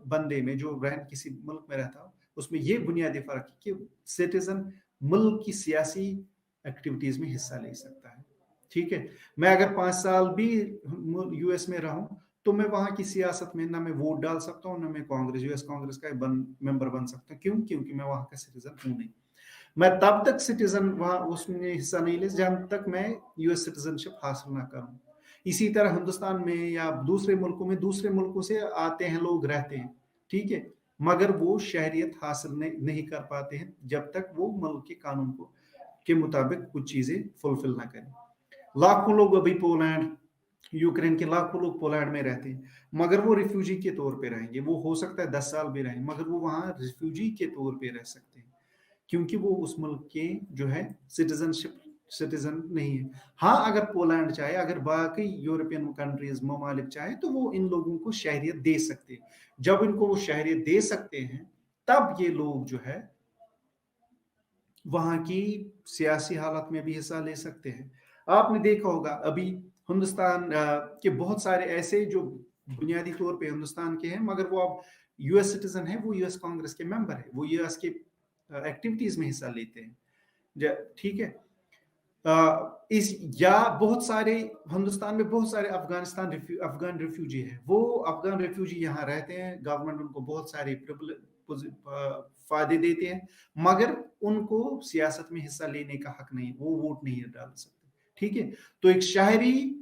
बंदे में, जो किसी मुल्क में रहता हो, उसमें ये बुनियादी फर्क है कि सिटीजन मुल्क की सियासी एक्टिविटीज में हिस्सा ले सकता है। ठीक है, मैं अगर 5 साल भी यूएस में रहूं तो मैं वहां की सियासत में ना मैं वोट डाल सकता हूं, ना मैं यूएस कांग्रेस का मेंबर बन सकता हूं। क्यों? क्योंकि मैं वहां का सिटीजन हूं नहीं। मैं तब तक सिटीजन वहां उसमें हिस्सा नहीं ले जब तक मैं यूएस सिटीजनशिप हासिल ना करूं। इसी तरह हिंदुस्तान में या दूसरे मुल्कों में, दूसरे मुल्कों से आते हैं लोग, रहते हैं, ठीक है, मगर वो शहरियत हासिल नहीं कर पाते हैं जब तक वो मुल्क के कानून को के मुताबिक कुछ चीजें फुलफिल ना करें। लाखों लोग अभी पोलैंड, यूक्रेन के लाखों लोग पोलैंड में रहते हैं, मगर वो रिफ्यूजी के तौर पे रहेंगे। वो हो सकता है 10 साल भी रहें, मगर वो वहां रिफ्यूजी के तौर पे रह सकते हैं, क्योंकि वो उस मुल्क के जो है सिटीजन नहीं है। हाँ, अगर पोलैंड चाहे, अगर बाकी यूरोपियन कंट्रीज, ममालिक चाहे, तो वो इन लोगों को शहरियत दे सकते हैं। जब इनको वो शहरियत दे सकते हैं, तब ये लोग जो है वहां की सियासी हालत में भी हिस्सा ले सकते हैं। आपने देखा होगा अभी हिंदुस्तान के बहुत सारे ऐसे जो बुनियादी तौर पे हिंदुस्तान के हैं, मगर वो अब यूएस सिटीजन है, वो यूएस कांग्रेस के मेंबर है, वो यूएस के एक्टिविटीज में हिस्सा लेते हैं। ठीक है, इस या बहुत सारे हिंदुस्तान में बहुत सारे अफगान रिफ्यूजी है, वो अफगान रिफ्यूजी यहाँ रहते हैं, गवर्नमेंट उनको बहुत सारे फायदे देते हैं, मगर उनको सियासत में हिस्सा लेने का हक नहीं, वो वोट नहीं डाल सकते। ठीक है, तो एक शहरी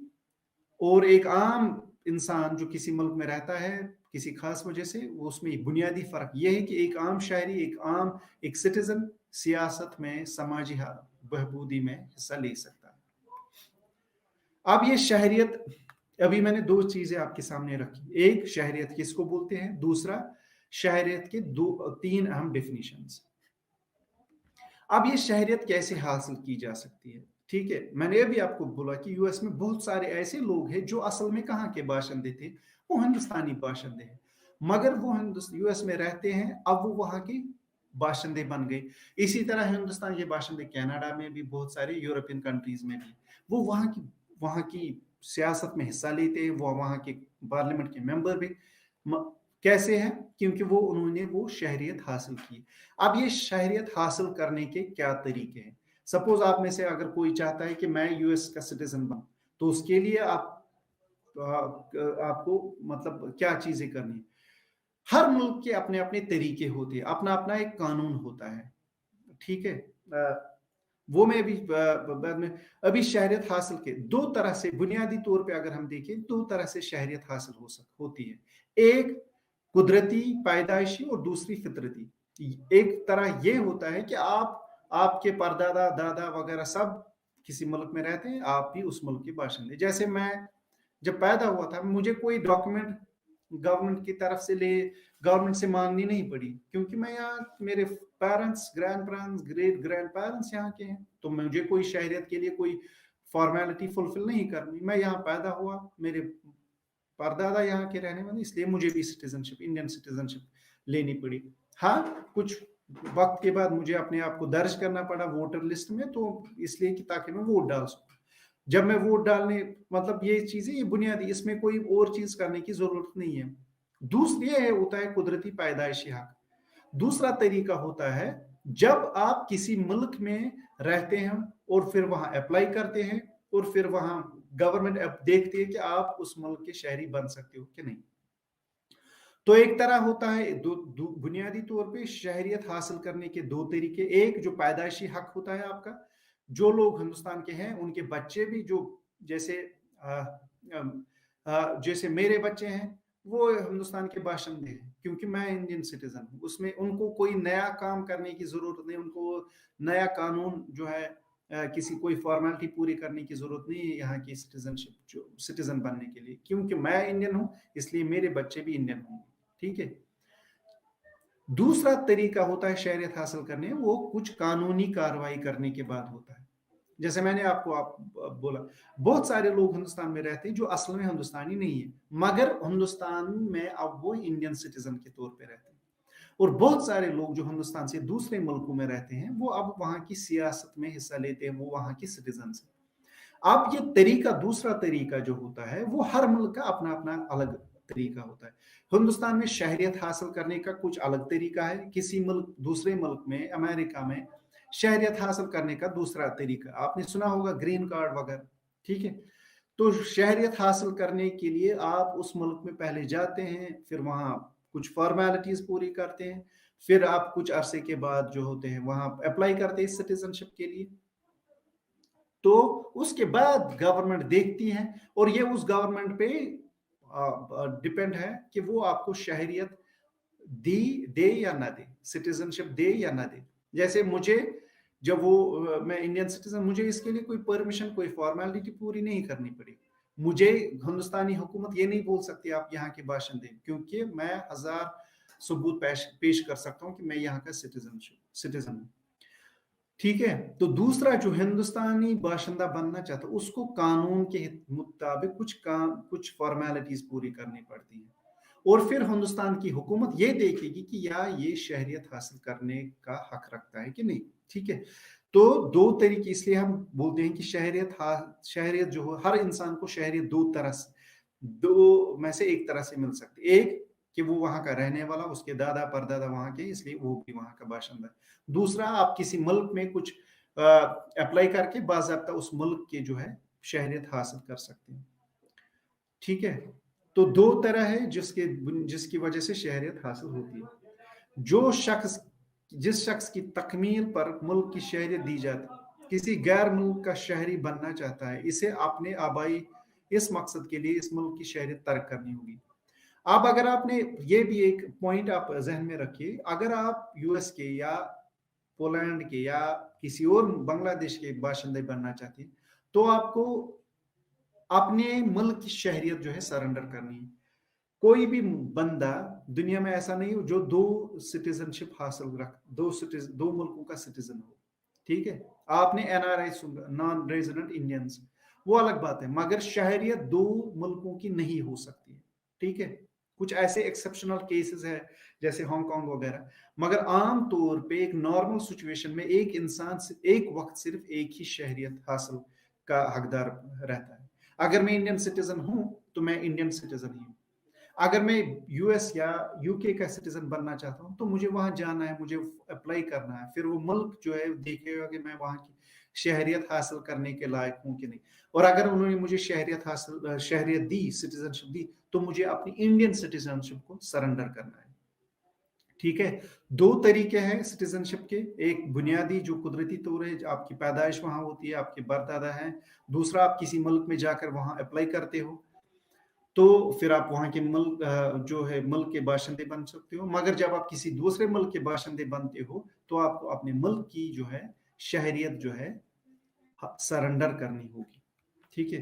और एक आम इंसान जो किसी मुल्क में रहता है किसी खास वजह से, उसमें एक बुनियादी फर्क यह है कि एक आम शहरी, एक सिटीजन सियासत में, समाजी बहबूदी में हिस्सा ले सकता है। अब ये शहरियत, अभी मैंने 2 चीजें आपके सामने रखी, एक शहरियत किसको बोलते हैं, दूसरा शहरियत के 3 अहम डेफिनेशंस। अब ये शहरियत कैसे हासिल की जा सकती है? ठीक है, मैंने अभी आपको बोला कि यूएस में बहुत सारे ऐसे लोग हैं जो असल में कहाँ के बाशिंदे थे, वो हिंदुस्तानी बाशिंदे हैं, मगर वो यूएस में रहते हैं, अब वो वहां के बाशिंदे बन गए। इसी तरह हिंदुस्तान के बाशिंदे कनाडा में भी, बहुत सारे यूरोपियन कंट्रीज में भी, वो वहां की सियासत में हिस्सा लेते हैं, वो वहां के पार्लियामेंट के मेंबर भी। कैसे है? क्योंकि उन्होंने वो शहरियत हासिल की। अब ये शहरियत हासिल करने के क्या तरीके हैं? सपोज आप में से अगर कोई चाहता है कि मैं यूएस का सिटीजन बनूं, तो उसके लिए आपको मतलब क्या चीजें करनी है? हर मुल्क के अपने अपने तरीके होते हैं, अपना अपना एक कानून होता है, ठीक है। वो मैं अभी बाद में, अभी शहरियत हासिल के 2 तरह से, बुनियादी तौर पे अगर हम देखें, 2 तरह से शहरियत हासिल होती है। एक कुदरती पैदाइशी और दूसरी फितरती। एक तरह ये होता है कि आपके परदादा, दादा वगैरह सब किसी मुल्क में रहते हैं, आप भी उस मुल्क के बाशिंदे। जैसे मैं जब पैदा हुआ था, मुझे कोई डॉक्यूमेंट गवर्नमेंट की तरफ से गवर्नमेंट से मांगनी नहीं पड़ी, क्योंकि मैं यहाँ, मेरे parents, grand parents, great grand parents यहाँ के हैं, तो मुझे कोई शहरियत के लिए कोई फॉर्मेलिटी फुलफिल नहीं करनी। मैं यहाँ पैदा हुआ, मेरे परदादा यहाँ के रहने वाले, इसलिए मुझे भी सिटीजनशिप, इंडियन सिटीजनशिप लेनी पड़ी। हाँ, कुछ वक्त के बाद मुझे अपने आप को दर्ज करना पड़ा वोटर लिस्ट में, तो इसलिए कि ताकि मैं वोट डाल सकूं। जब मैं वोट डालने, मतलब ये चीजें, ये बुनियादी, इसमें कोई और चीज करने की जरूरत नहीं है। दूसरी ये होता है कुदरती पैदाइशी हक। दूसरा तरीका होता है जब आप किसी मुल्क में रहते हैं और फिर वहां अप्लाई करते हैं और फिर वहां गवर्नमेंट देखती है कि आप उस मुल्क के शहरी बन सकते हो कि नहीं। तो एक तरह होता है, बुनियादी तौर पे शहरियत हासिल करने के दो तरीके। एक जो पैदाइशी हक होता है आपका, जो लोग हिंदुस्तान के हैं उनके बच्चे भी, जो जैसे जैसे मेरे बच्चे हैं वो हिंदुस्तान के बाशिंदे हैं, क्योंकि मैं इंडियन सिटीजन हूँ, उसमें उनको कोई नया काम करने की जरूरत नहीं, उनको नया कानून जो है किसी कोई फॉर्मेलिटी पूरी करने की जरूरत नहीं है यहाँ की सिटीजनशिप, जो सिटीजन बनने के लिए। क्योंकि मैं इंडियन हूँ इसलिए मेरे बच्चे भी इंडियन होंगे, ठीक है। दूसरा तरीका होता है शहरियत हासिल करने, वो कुछ कानूनी कार्रवाई करने के बाद होता है। जैसे मैंने आपको बोला, बहुत सारे लोग हिंदुस्तान में रहते हैं जो असल में हिंदुस्तानी नहीं है, मगर हिंदुस्तान में अब वो इंडियन सिटीजन के तौर पे रहते हैं। और बहुत सारे लोग जो हिंदुस्तान से दूसरे मुल्कों में रहते हैं वो अब वहां की सियासत में हिस्सा लेते हैं, वो वहां की सिटीजन है। अब ये तरीका, दूसरा तरीका जो होता है वो हर मुल्क का अपना अपना अलग तरीका होता है। हिंदुस्तान में शहरियत हासिल करने का कुछ अलग तरीका है, किसी मुल्क, दूसरे मुल्क में, अमेरिका में शहरियत हासिल करने का दूसरा तरीका, आपने सुना होगा ग्रीन कार्ड वगैरह, ठीक है। तो शहरियत हासिल करने के लिए आप उस मुल्क में पहले जाते हैं, फिर वहां कुछ फॉर्मेलिटीज पूरी करते हैं, फिर आप कुछ अरसे के बाद जो होते हैं वहां अप्लाई करते हैं सिटीजनशिप के लिए। तो उसके बाद गवर्नमेंट देखती है, और ये उस गवर्नमेंट पे डिपेंड है कि वो आपको शहरियत दे या ना दे, सिटीजनशिप दे या ना दे। जैसे मुझे, जब वो मैं इंडियन सिटीजन, मुझे इसके लिए कोई परमिशन, कोई फॉर्मेलिटी पूरी नहीं करनी पड़ी। मुझे हिंदुस्तानी हुकूमत ये नहीं बोल सकती आप यहाँ के बाशिंदे, क्योंकि मैं 1000 सबूत पेश कर सकता हूँ कि मैं यहाँ का सिटीजन हूँ, ठीक है। तो दूसरा, जो हिंदुस्तानी बाशिंदा बनना चाहता है उसको कानून के मुताबिक कुछ फॉर्मेलिटीज पूरी करनी पड़ती है, और फिर हिंदुस्तान की हुकूमत ये देखेगी कि या ये शहरियत हासिल करने का हक रखता है कि नहीं, ठीक है। तो दो तरीके, इसलिए हम बोलते हैं कि शहरियत जो हो, हर इंसान को शहरियत दो में से एक तरह से मिल सकती है। एक कि वो वहां का रहने वाला, उसके दादा परदादा वहां के, इसलिए वो भी वहां का बाशिंदा है। दूसरा, आप किसी मुल्क में कुछ अप्लाई करके बाज़ाब्ता उस मुल्क के जो है शहरियत हासिल कर सकते हैं, ठीक है। तो दो तरह है जिसकी वजह से शहरियत हासिल होती है। जिस शख्स की तकमील पर मुल्क की शहरियत दी जाती, किसी गैर मुल्क का शहरी बनना चाहता है, इसे अपने आबाई इस मकसद के लिए इस मुल्क की शहरियत तर्क करनी होगी। अब अगर आपने, ये भी एक पॉइंट आप जहन में रखिए, अगर आप यूएस के या पोलैंड के या किसी और बांग्लादेश के बाशिंदे बनना चाहते हैं, तो आपको अपने मुल्क की शहरियत जो है सरेंडर करनी है। कोई भी बंदा दुनिया में ऐसा नहीं हो जो दो सिटीजनशिप हासिल रख, दो मुल्कों का सिटीजन हो, ठीक है। आपने एनआरआई सुना, नॉन रेजिडेंट इंडियंस, वो अलग बात है, मगर शहरियत दो मुल्कों की नहीं हो सकती है, ठीक है। कुछ ऐसे एक्सेप्शनल केसेस है जैसे हांगकांग वगैरह, मगर आम तौर पे एक नॉर्मल सिचुएशन में एक इंसान एक वक्त सिर्फ एक ही शहरियत हासिल का हकदार रहता है। अगर मैं इंडियन सिटीजन हूं तो मैं इंडियन सिटीजन ही हूं। अगर मैं यूएस या यूके का सिटीजन बनना चाहता हूं तो मुझे वहां जाना है, मुझे अप्लाई करना है, फिर वो मुल्क जो है देखेगा कि मैं वहां की शहरियत हासिल करने के लायक हूं कि नहीं। और अगर उन्होंने मुझे शहरियत दी, सिटीजनशिप दी, तो मुझे अपनी इंडियन सिटीजनशिप को सरेंडर करना है, ठीक है। दो तरीके हैं सिटीजनशिप के, एक बुनियादी जो कुदरती तौर है, आपकी पैदाइश वहां होती है, आपके बरदादा हैं। दूसरा, आप किसी मुल्क में जाकर वहां अप्लाई करते हो, तो फिर आप वहां के मुल्क जो है मुल्क के बाशिंदे बन सकते हो। मगर जब आप किसी दूसरे मुल्क के बाशिंदे बनते हो तो आपको अपने मुल्क की जो है शहरियत जो है सरेंडर करनी होगी, ठीक है।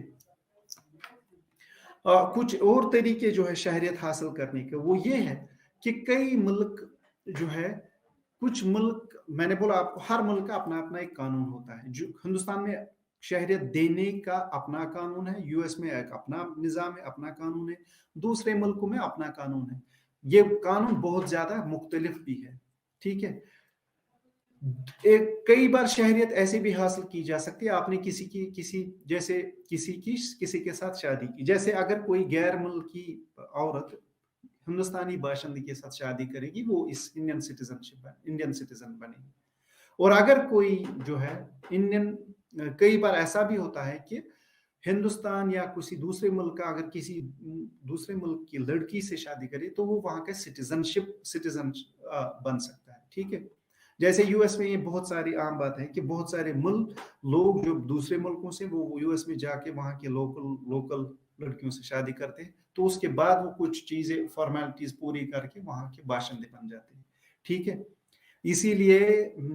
कुछ और तरीके जो है शहरियत हासिल करने के, वो ये है कि कई मुल्क जो है, कुछ मुल्क, मैंने बोला आपको हर मुल्क का अपना अपना एक कानून होता है। जो हिंदुस्तान में शहरियत देने का अपना कानून है, यूएस में एक अपना निज़ाम है, अपना कानून है, दूसरे मुल्कों में अपना कानून है। ये कानून बहुत ज़्यादा मुख्तलिफ भी है, ठीक है? एक कई बार शहरियत ऐसे भी हासिल की जा सकती है, आपने किसी के साथ शादी की, जैसे अगर कोई गैर मुल्की औरत हिंदुस्तानी बाशिंदे के साथ शादी करेगी, वो इस इंडियन सिटीजन बनेगी। और अगर कोई जो है इंडियन, कई बार ऐसा भी होता है कि हिंदुस्तान या किसी दूसरे मुल्क का अगर किसी दूसरे मुल्क की लड़की से शादी करे तो वो वहां का सिटीजन बन सकता है, ठीक है? जैसे यूएस में ये बहुत सारी आम बात है कि बहुत सारे लोग जो दूसरे मुल्कों से वो यूएस में जाके वहां के लोकल लड़कियों से शादी करते हैं, तो उसके बाद वो कुछ चीजें फॉर्मेलिटीज पूरी करके वहां के बाशिंदे बन जाते हैं, ठीक है? इसीलिए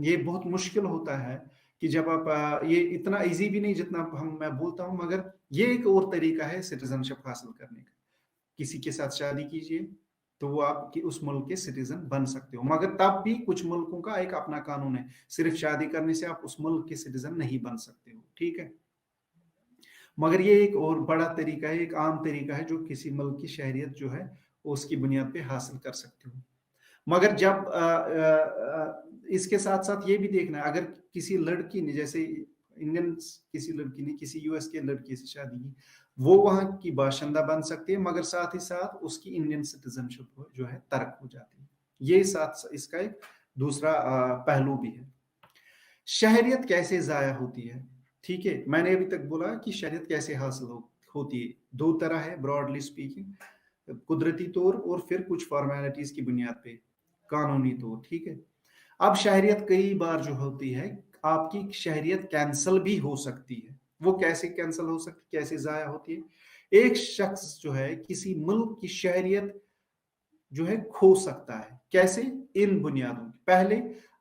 ये बहुत मुश्किल होता है कि जब आप ये इतना इजी भी नहीं जितना मैं बोलता हूँ, मगर ये एक और तरीका है सिटीजनशिप हासिल करने का। किसी के साथ शादी कीजिए तो वो आप उस मुल्क के सिटीजन बन सकते हो, मगर तब भी कुछ मुल्कों का एक अपना कानून है, सिर्फ शादी करने से आप उस मुल्क के सिटीजन नहीं बन सकते हो, ठीक है? मगर ये एक और बड़ा तरीका है, एक आम तरीका है जो किसी मुल्क की शहरियत जो है उसकी बुनियाद पे हासिल कर सकते हो। मगर जब इसके साथ साथ ये भी देखना है, अगर किसी लड़की ने, जैसे इंडियन किसी लड़की ने किसी यूएस के लड़की से शादी की, वो वहां की बाशिंदा बन सकती है, मगर साथ ही साथ उसकी इंडियन सिटीजनशिप जो है तर्क हो जाती है। ये साथ इसका एक दूसरा पहलू भी है। शहरियत कैसे जाया होती है? ठीक है, मैंने अभी तक बोला कि शहरियत कैसे हासिल होती है। दो तरह है ब्रॉडली स्पीकिंग, कुदरती तौर और फिर कुछ फॉर्मेलिटीज की बुनियाद पे कानूनी तौर, ठीक है? अब शहरियत कई बार जो होती है, आपकी शहरियत कैंसिल भी हो सकती है। वो कैसे कैंसिल हो सकती, कैसे जाया होती है? एक शख्स जो है किसी मुल्क की शहरियत जो है खो सकता है, कैसे? इन बुनियादों की। पहले,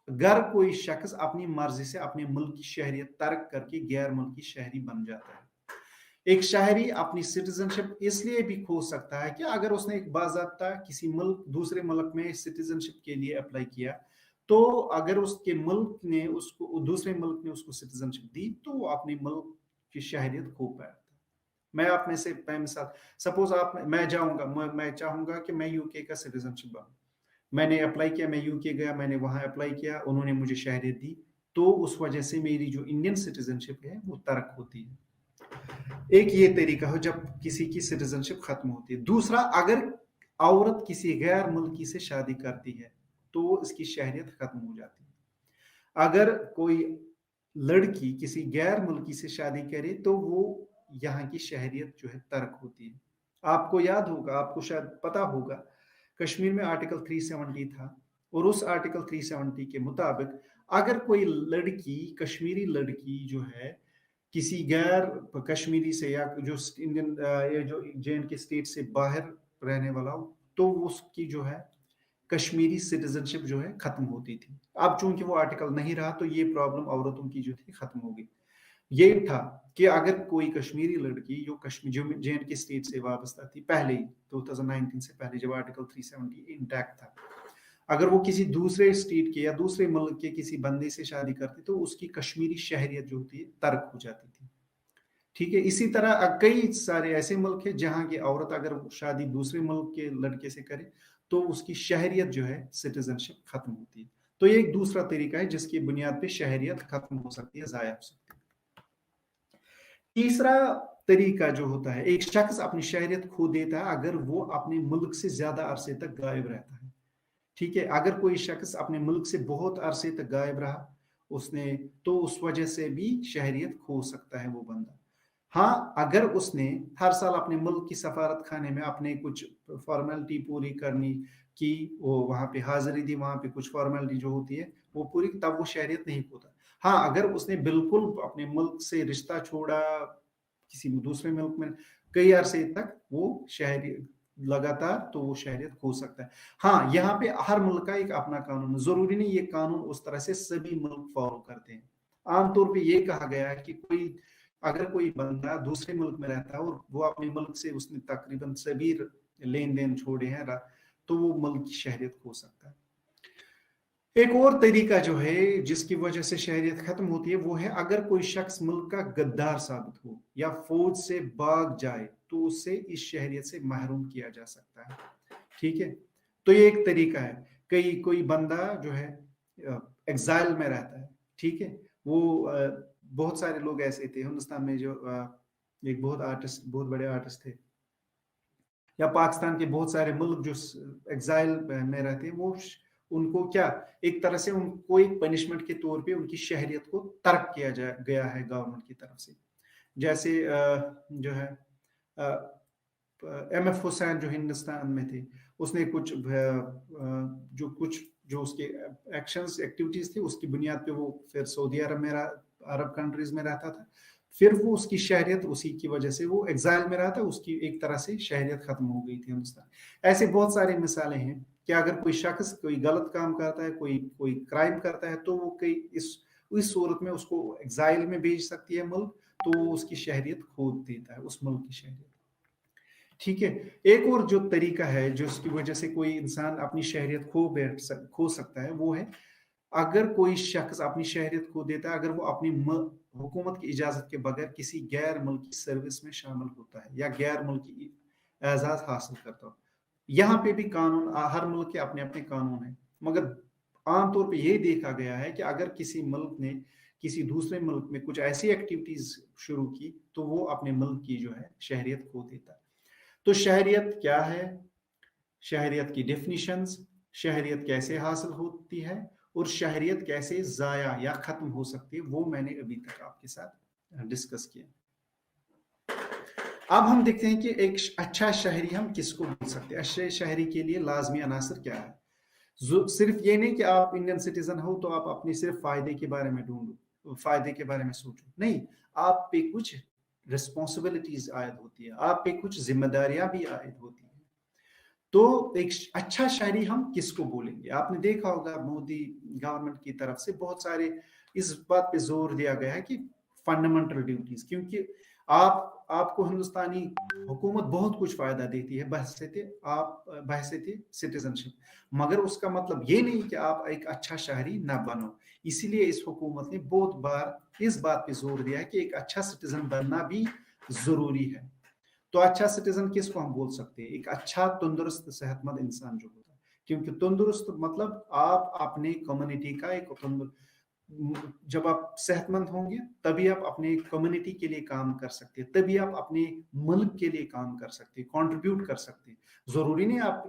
अगर कोई शख्स अपनी मर्जी से अपने मुल्क की शहरियत तर्क करके गैर मुल्की शहरी बन जाता है। एक शहरी अपनी सिटीजनशिप इसलिए भी खो सकता है कि अगर उसने एक बाज़ाब्ता किसी दूसरे मुल्क में सिटीजनशिप के लिए अप्लाई किया, तो अगर उसके मुल्क ने उसको दूसरे मुल्क ने उसको सिटीजनशिप दी, तो वो अपने मुल्क की शहरियत खो पाया। मैं अपने से मिसाल, सपोज मैं जाऊंगा, मैं चाहूंगा कि मैं यूके का सिटीजनशिप बनूं। मैंने अप्लाई किया, मैं यूके गया, मैंने वहां अप्लाई किया, उन्होंने मुझे शहरियत दी, तो उस वजह से मेरी जो इंडियन सिटीजनशिप है वो तर्क होती है। एक ये तरीका हो जब किसी की सिटीजनशिप खत्म होती है। दूसरा, अगर औरत किसी गैर मुल्की से शादी करती है तो इसकी शहरियत खत्म हो जाती है। अगर कोई लड़की किसी गैर मुल्की से शादी करे तो वो यहाँ की शहरियत जो है तर्क होती है। आपको याद होगा, आपको शायद पता होगा, कश्मीर में आर्टिकल 370 था, और उस आर्टिकल 370 के मुताबिक अगर कोई लड़की, कश्मीरी लड़की जो है किसी गैर कश्मीरी से या जो इंडियन या जो जे.एंड.के स्टेट से बाहर रहने वाला हो, तो उसकी जो है कश्मीरी सिटीजनशिप जो है खत्म होती थी। अब चूंकि वो आर्टिकल नहीं रहा तो ये प्रॉब्लम औरतों की जो थी खत्म हो गई। ये था कि अगर कोई कश्मीरी लड़की जो जे.एंड.के स्टेट से वाबस्ता थी पहले ही, 2019 से पहले जब आर्टिकल 370 इंटैक्ट था, अगर वो किसी दूसरे स्टेट के या दूसरे मुल्क के किसी बंदे से शादी करती तो उसकी कश्मीरी शहरियत जो होती है तर्क हो जाती थी, ठीक है? इसी तरह कई सारे ऐसे मुल्क है जहां की औरत अगर शादी दूसरे मुल्क के लड़के से करे तो उसकी शहरियत जो है, सिटीजनशिप खत्म होती है। तो ये एक दूसरा तरीका है जिसकी बुनियाद पे शहरियत खत्म हो सकती है, जाया हो सकती है। तीसरा तरीका जो होता है, एक शख्स अपनी शहरियत खो देता है अगर वो अपने मुल्क से ज्यादा अरसे तक गायब रहता है, ठीक है? अगर कोई शख्स अपने मुल्क से बहुत अरसे तक गायब रहा, उसने, तो उस वजह से भी शहरियत खो सकता है वो बंदा। हाँ, अगर उसने हर साल अपने मुल्क की सफारत खाने में अपने कुछ फॉर्मेलिटी पूरी करनी की, वो वहां पे हाजिरी दी, वहां पे कुछ फॉर्मेलिटी जो होती है वो पूरी, तब वो शहरियत नहीं होता। हाँ, अगर उसने बिल्कुल अपने मुल्क से रिश्ता छोड़ा, किसी दूसरे मुल्क में कई अरसे तक वो शहरी लगातार, तो वो शहरियत खो सकता है। हाँ, यहाँ पे हर मुल्क का एक अपना कानून है, जरूरी नहीं ये कानून उस तरह से सभी मुल्क फॉलो करते हैं। आमतौर पे ये कहा गया है कि अगर कोई बंदा दूसरे मुल्क में रहता है और वो अपने मुल्क से उसने तकरीबन सभी लेन देन छोड़े हैं, तो वो मुल्क की शहरियत खो सकता है। ایک اور طریقہ جو ہے جس کی وجہ سے شہریت ختم ہوتی ہے وہ ہے اگر کوئی شخص ملک کا غدار ثابت ہو یا فوج سے بھاگ جائے تو اسے اس شہریت سے محروم کیا جا سکتا ہے. ٹھیک ہے، تو یہ ایک طریقہ ہے. کوئی بندہ جو ہے ایگزائل میں رہتا ہے، ٹھیک ہے، وہ بہت سارے لوگ ایسے تھے ہندوستان میں جو ایک بہت بڑے آرٹسٹ تھے، یا پاکستان کے بہت سارے ملک جو ایگزائل میں رہتے ہیں، وہ ان کو کیا ایک طرح سے ان کو ایک پنشمنٹ کے طور پہ ان کی شہریت کو ترک کیا گیا ہے گورنمنٹ کی طرف سے. جیسے جو ہے ایم ایف حسین جو ہندوستان میں تھے، اس نے جو اس کے ایکشنز ایکٹیویٹیز تھی اس کی بنیاد پہ وہ پھر سعودی عرب میں عرب کنٹریز میں رہتا تھا. پھر وہ اس کی شہریت اسی کی وجہ سے وہ ایگزائل میں رہا تھا، اس کی ایک طرح سے شہریت ختم ہو گئی تھی ہندوستان. ایسے بہت ساری مثالیں ہیں کہ اگر کوئی شخص کوئی غلط کام کرتا ہے، کوئی کرائم کرتا ہے، تو وہ اس صورت میں اس کو ایگزائل میں بھیج سکتی ہے ملک، تو وہ اس کی شہریت کھو دیتا ہے، اس ملک کی شہریت. ٹھیک ہے، ایک اور جو طریقہ ہے جس کی وجہ سے کوئی انسان اپنی شہریت کھو سکتا ہے وہ ہے اگر کوئی شخص اپنی شہریت کھو دیتا ہے اگر وہ اپنی حکومت کی اجازت کے بغیر کسی غیر ملکی سروس میں شامل ہوتا ہے یا غیر ملکی اعزاز حاصل کرتا ہو. یہاں پہ بھی قانون، ہر ملک کے اپنے اپنے قانون ہیں، مگر عام طور پہ یہ دیکھا گیا ہے کہ اگر کسی ملک نے کسی دوسرے ملک میں کچھ ایسی ایکٹیویٹیز شروع کی تو وہ اپنے ملک کی جو ہے شہریت کھو دیتا ہے. تو شہریت کیا ہے، شہریت کی ڈیفینیشنز، شہریت کیسے حاصل ہوتی ہے اور شہریت کیسے ضائع یا ختم ہو سکتی ہے، وہ میں نے ابھی تک آپ کے ساتھ ڈسکس کیا. اب ہم دیکھتے ہیں کہ ایک اچھا شہری ہم کس کو بول سکتے ہیں. اچھے شہری کے لیے لازمی عناصر کیا ہے. صرف یہ نہیں کہ آپ انڈین سٹیزن ہو تو آپ اپنے صرف فائدے کے بارے میں ڈھونڈو، فائدے کے بارے میں سوچو، نہیں، آپ پہ کچھ ریسپانسبلٹیز عائد ہوتی ہے، آپ پہ کچھ ذمہ داریاں بھی عائد ہوتی ہیں. تو ایک اچھا شہری ہم کس کو بولیں گے. آپ نے دیکھا ہوگا مودی گورنمنٹ کی طرف سے بہت سارے اس بات پہ زور دیا گیا ہے کہ فنڈامنٹل ڈیوٹیز، کیونکہ آپ کو ہندوستانی حکومت بہت کچھ فائدہ دیتی ہے بحیثیت سٹیزن شپ، مگر اس کا مطلب یہ نہیں کہ آپ ایک اچھا شہری نہ بنو. اسی لیے اس حکومت نے بہت بار اس بات پہ زور دیا ہے کہ ایک اچھا سٹیزن بننا بھی ضروری ہے. تو اچھا سٹیزن کس کو ہم بول سکتے ہیں؟ ایک اچھا تندرست صحت مند انسان جو ہوتا ہے، کیونکہ تندرست مطلب آپ اپنے کمیونٹی کا جب آپ صحت مند ہوں گے تبھی آپ اپنے کمیونٹی کے لیے کام کر سکتے ہیں، تبھی آپ اپنے ملک کے لیے کام کر سکتے ہیں، کنٹریبیوٹ کر سکتے ہیں. ضروری نہیں آپ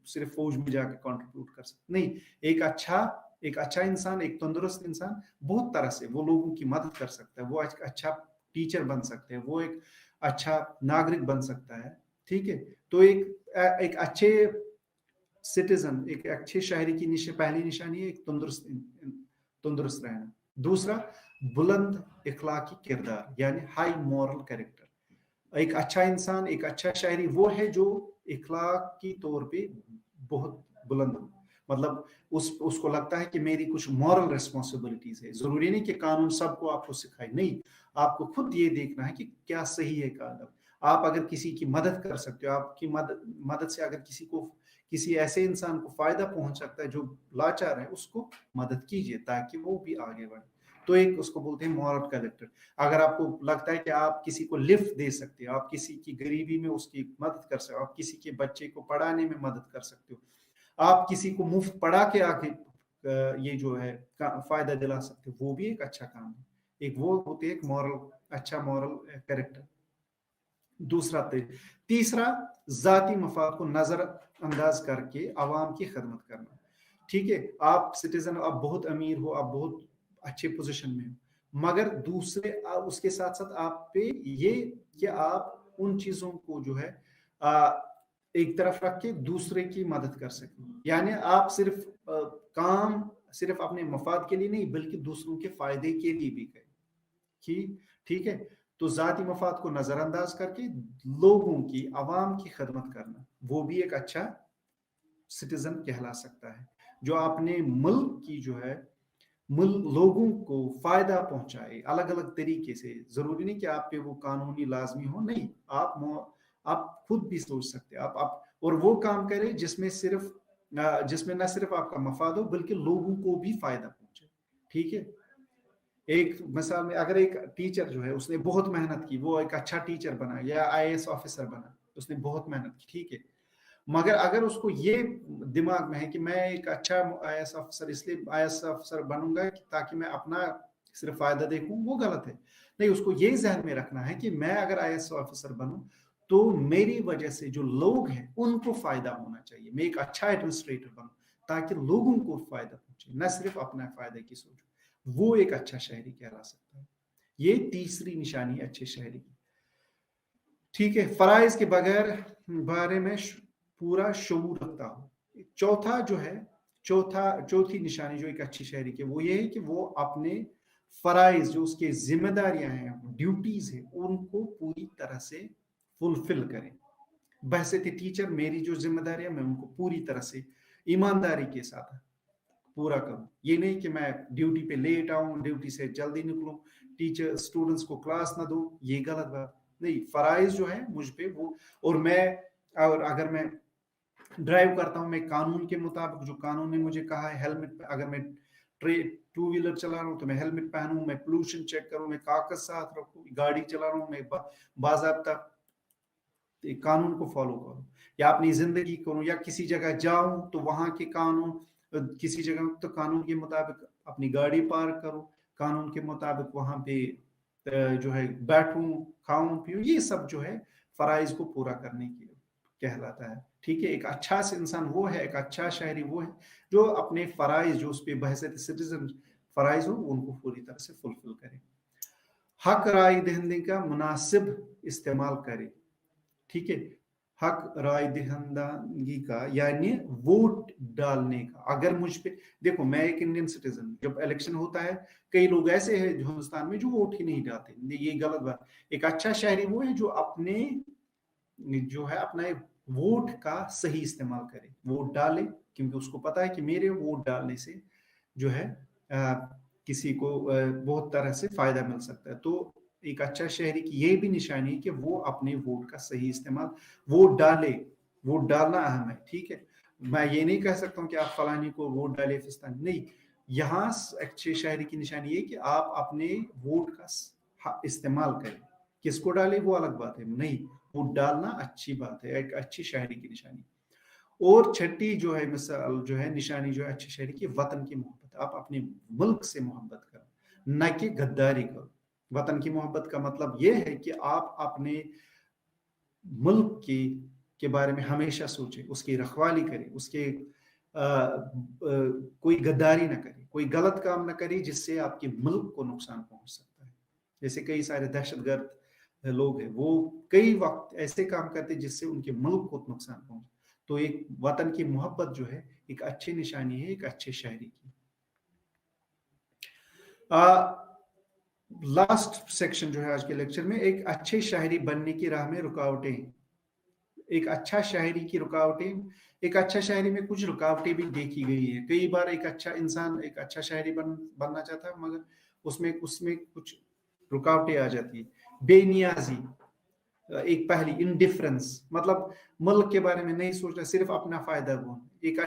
صرف فوج میں جا کے کنٹریبیوٹ کر سکتے، نہیں، ایک اچھا انسان، ایک تندرست انسان بہت طرح سے وہ لوگوں کی مدد کر سکتا ہے، وہ ایک اچھا ٹیچر بن سکتے ہیں، وہ ایک اچھا ناگرک بن سکتا ہے. ٹھیک ہے، تو ایک اچھے سٹیزن، ایک اچھے شہری کی پہلی نشانی ہے ایک تندرست رہنا. دوسرا، بلند اخلاقی کردار یعنی ہائی مورل کیریکٹر. ایک اچھا انسان، ایک اچھا شہری وہ ہے جو اخلاق کی طور پہ بہت بلند ہو، مطلب اس کو لگتا ہے کہ میری کچھ مورل ریسپانسبلٹیز ہے. ضروری نہیں کہ قانون سب کو آپ کو سکھائے، نہیں، آپ کو خود یہ دیکھنا ہے کہ کیا صحیح ہے قانون. آپ اگر کسی کی مدد کر سکتے ہو، آپ کی مدد سے اگر کسی ایسے انسان کو فائدہ پہنچ سکتا ہے جو لاچار ہے، اس کو مدد کیجیے تاکہ وہ بھی آگے بڑھے. تو ایک اس کو بولتے ہیں مورل کیریکٹر. اگر آپ کو لگتا ہے کہ آپ کسی کو لفٹ دے سکتے ہو، آپ کسی کی غریبی میں اس کی مدد کر سکتے ہو، آپ کسی کے بچے کو پڑھانے میں مدد کر سکتے ہو، آپ کسی کو مفت پڑھا کے آگے یہ جو ہے فائدہ دلا سکتے ہو، وہ بھی ایک اچھا کام ہے. ایک وہ ہوتے ایک اچھا مورل کیریکٹر. تیسرا، ذاتی مفاد کو نظر انداز کر کے عوام کی خدمت کرنا. ٹھیک ہے، آپ سٹیزن، آپ بہت امیر ہو، آپ بہت اچھے پوزیشن میں ہو، مگر دوسرے اس کے ساتھ ساتھ آپ پہ یہ کہ آپ ان چیزوں کو جو ہے ایک طرف رکھ کے دوسرے کی مدد کر سکیں. یعنی آپ صرف اپنے مفاد کے لیے نہیں بلکہ دوسروں کے فائدے کے لیے بھی کریں. ٹھیک ہے، تو ذاتی مفاد کو نظر انداز کر کے لوگوں کی، عوام کی خدمت کرنا، وہ بھی ایک اچھا سٹیزن کہلا سکتا ہے جو اپنے ملک کی جو ہے لوگوں کو فائدہ پہنچائے الگ الگ طریقے سے. ضروری نہیں کہ آپ پہ وہ قانونی لازمی ہو، نہیں، آپ خود بھی سوچ سکتے اور وہ کام کرے جس میں صرف जिसमें न सिर्फ आपका मफाद हो बल्कि लोगों को भी फायदा पहुंचे। ठीक है, एक मिसाल में अगर एक टीचर जो है उसने बहुत मेहनत की, वो एक अच्छा टीचर बना या आईएएस ऑफिसर बना, उसने बहुत मेहनत की, ठीक है, मगर अगर उसको ये दिमाग में है कि मैं एक अच्छा आईएएस ऑफिसर इसलिए आईएएस ऑफिसर बनूंगा ताकि मैं अपना सिर्फ फायदा देखूं, वो गलत है। नहीं, उसको ये जहन में रखना है कि मैं अगर आईएएस ऑफिसर बनूं तो मेरी वजह से जो लोग हैं उनको फायदा होना चाहिए, मैं एक अच्छा एडमिनिस्ट्रेटर बनूं ताकि लोगों को फायदा पहुंचे, न सिर्फ अपना फायदे की सोच। वो एक अच्छा शहरी कहला सकता है। ये तीसरी निशानी अच्छे शहरी की। ठीक है, फराइज के बगैर बारे में पूरा शऊर रखता हो। चौथा जो है, चौथी निशानी जो एक अच्छी शहरी की वो ये है कि वो अपने फराइज जो उसके जिम्मेदारियां हैं, ड्यूटीज है, उनको पूरी तरह से फुलफिल करें। बहसती टीचर मेरी जो जिम्मेदारियां मैं उनको पूरी तरह से ईमानदारी के साथ पूरा करूं। ये नहीं कि मैं ड्यूटी पे लेट आऊं, ड्यूटी से जल्दी निकलूं, टीचर स्टूडेंट्स को क्लास ना दूं, ये गलत बात नहीं। फराइज जो है मुझ पे वो, और अगर मैं ड्राइव करता हूं, मैं कानून के मुताबिक जो कानून ने मुझे कहा है, हेलमेट, अगर मैं टू व्हीलर चला रहा हूं तो मैं हेलमेट पहनूं, मैं पोल्यूशन चेक करूं, मैं कागज साथ रखूं, गाड़ी चला रहा हूं मैं बाज़ाब्ता कानून को फॉलो करूं, या अपनी जिंदगी करूं, या किसी जगह जाऊं तो वहां के कानून, किसी जगह तो कानून के मुताबिक अपनी गाड़ी पार्क करूं, कानून के मुताबिक वहां पे जो है बैठूं, खाऊं पीऊं, ये सब जो है फराइज को पूरा करने की कहलाता है। ठीक है, एक अच्छा इंसान वो है, एक अच्छा शहरी वो है जो अपने फराइज, जो उस पर बहसत सिटीजन फराइज हो, उनको पूरी तरह से फुलफिल करे। हक राय दहिंदगी का मुनासिब इस्तेमाल करे। ठीक है, हक राय दहिंदगी का यानी वोट डालने का। अगर मुझ पे, देखो मैं एक इंडियन सिटीजन, जब इलेक्शन होता है कई लोग ऐसे हैं हिंदुस्तान में जो वोट ही नहीं डालते, ये गलत बात। एक अच्छा शहरी वो है जो अपने जो है अपना वोट का सही इस्तेमाल करे, वोट डाले, क्योंकि उसको पता है कि मेरे वोट डालने से जो है किसी को बहुत तरह से फायदा मिल सकता है। तो एक अच्छा शहरी की ये भी निशानी है कि वो अपने वोट का सही इस्तेमाल, वोट डाले, वोट डालना अहम है। ठीक है, मैं ये नहीं कह सकता हूँ कि आप फलानी को वोट डाले फिस्तानी, नहीं। यहाँ अच्छे शहरी की निशानी ये कि आप अपने वोट का इस्तेमाल करें, किसको डाले वो अलग बात है, नहीं, वोट डालना अच्छी बात है, एक अच्छी शहरी की निशानी। और छठी जो है मिसाल जो है निशानी जो है अच्छे शहरी की, वतन की मोहब्बत। आप अपने मुल्क से मोहब्बत करो, न कि गद्दारी करो। वतन की मोहब्बत का मतलब यह है कि आप अपने मुल्क के बारे में हमेशा सोचें, उसकी रखवाली करें, उसके कोई गद्दारी ना करे, कोई गलत काम ना करे जिससे आपके मुल्क को नुकसान पहुंच सकता है। जैसे कई सारे दहशतगर्द लोग हैं, वो कई वक्त ऐसे काम करते जिससे उनके मुल्क को नुकसान पहुंचे। तो एक वतन की मोहब्बत जो है एक अच्छी निशानी है एक अच्छे शहरी की। लास्ट सेक्शन जो है आज के लेक्चर में, एक अच्छे शायरी बनने की राह में रुकावटें। एक अच्छा शायरी की रुकावटें, एक अच्छा शायरी में कुछ रुकावटें भी देखी गई है। कई बार एक अच्छा इंसान एक अच्छा शायरी बनना चाहता है, मगर उसमें कुछ रुकावटें आ जाती है। बेनियाजी, एक पहली इंडिफरेंस, मतलब मुल्क के बारे में नहीं सोचना, सिर्फ अपना फायदा ढूंढना। एक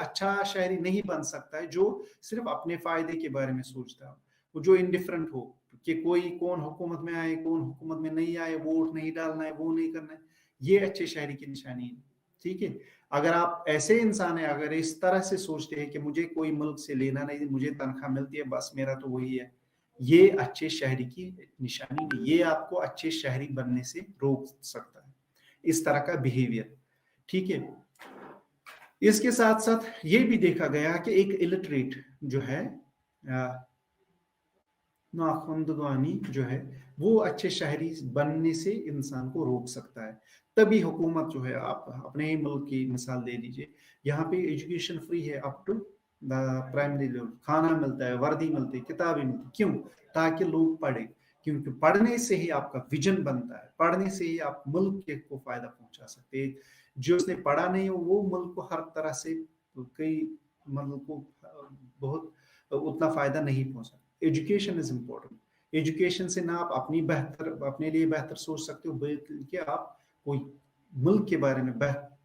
अच्छा शायरी नहीं बन सकता है जो सिर्फ अपने फायदे के बारे में सोचता हो, वो जो इंडिफरेंट हो कि कोई कौन हुकूमत में आए कौन हुकूमत में नहीं आए, वोट नहीं डालना है, वो नहीं करना है। ये अच्छे शायरी की निशानी है। ठीक है, अगर आप ऐसे इंसान है, अगर इस तरह से सोचते हैं कि मुझे कोई मुल्क से लेना नहीं, मुझे तनख्वाह मिलती है बस मेरा तो वही है, ये अच्छे शहरी की निशानी नहीं, ये आपको अच्छे शहरी बनने से रोक सकता है, इस तरह का बिहेवियर। ठीक है, इसके साथ साथ ये भी देखा गया कि एक इलिटरेट जो है नाखुंदगानी जो है वो अच्छे शहरी बनने से इंसान को रोक सकता है। तभी हुकूमत जो है, आप अपने ही मुल्क की मिसाल दे दीजिए, यहाँ पे एजुकेशन फ्री है अप टू प्राइमरी लेवल, खाना मिलता है, वर्दी मिलती है, किताबें मिलती, क्यों? ताकि लोग पढ़े, क्योंकि पढ़ने से ही आपका विजन बनता है, पढ़ने से ही आप मुल्क के को फायदा पहुंचा सकते हैं। जो उसने पढ़ा नहीं हो वो मुल्क को हर तरह से कई मुल्क को बहुत उतना फायदा नहीं पहुंचा। Education is important. एजुकेशन से ना आप अपने लिए बेहतर सोच सकते हो, बल्कि आप कोई मुल्क के बारे में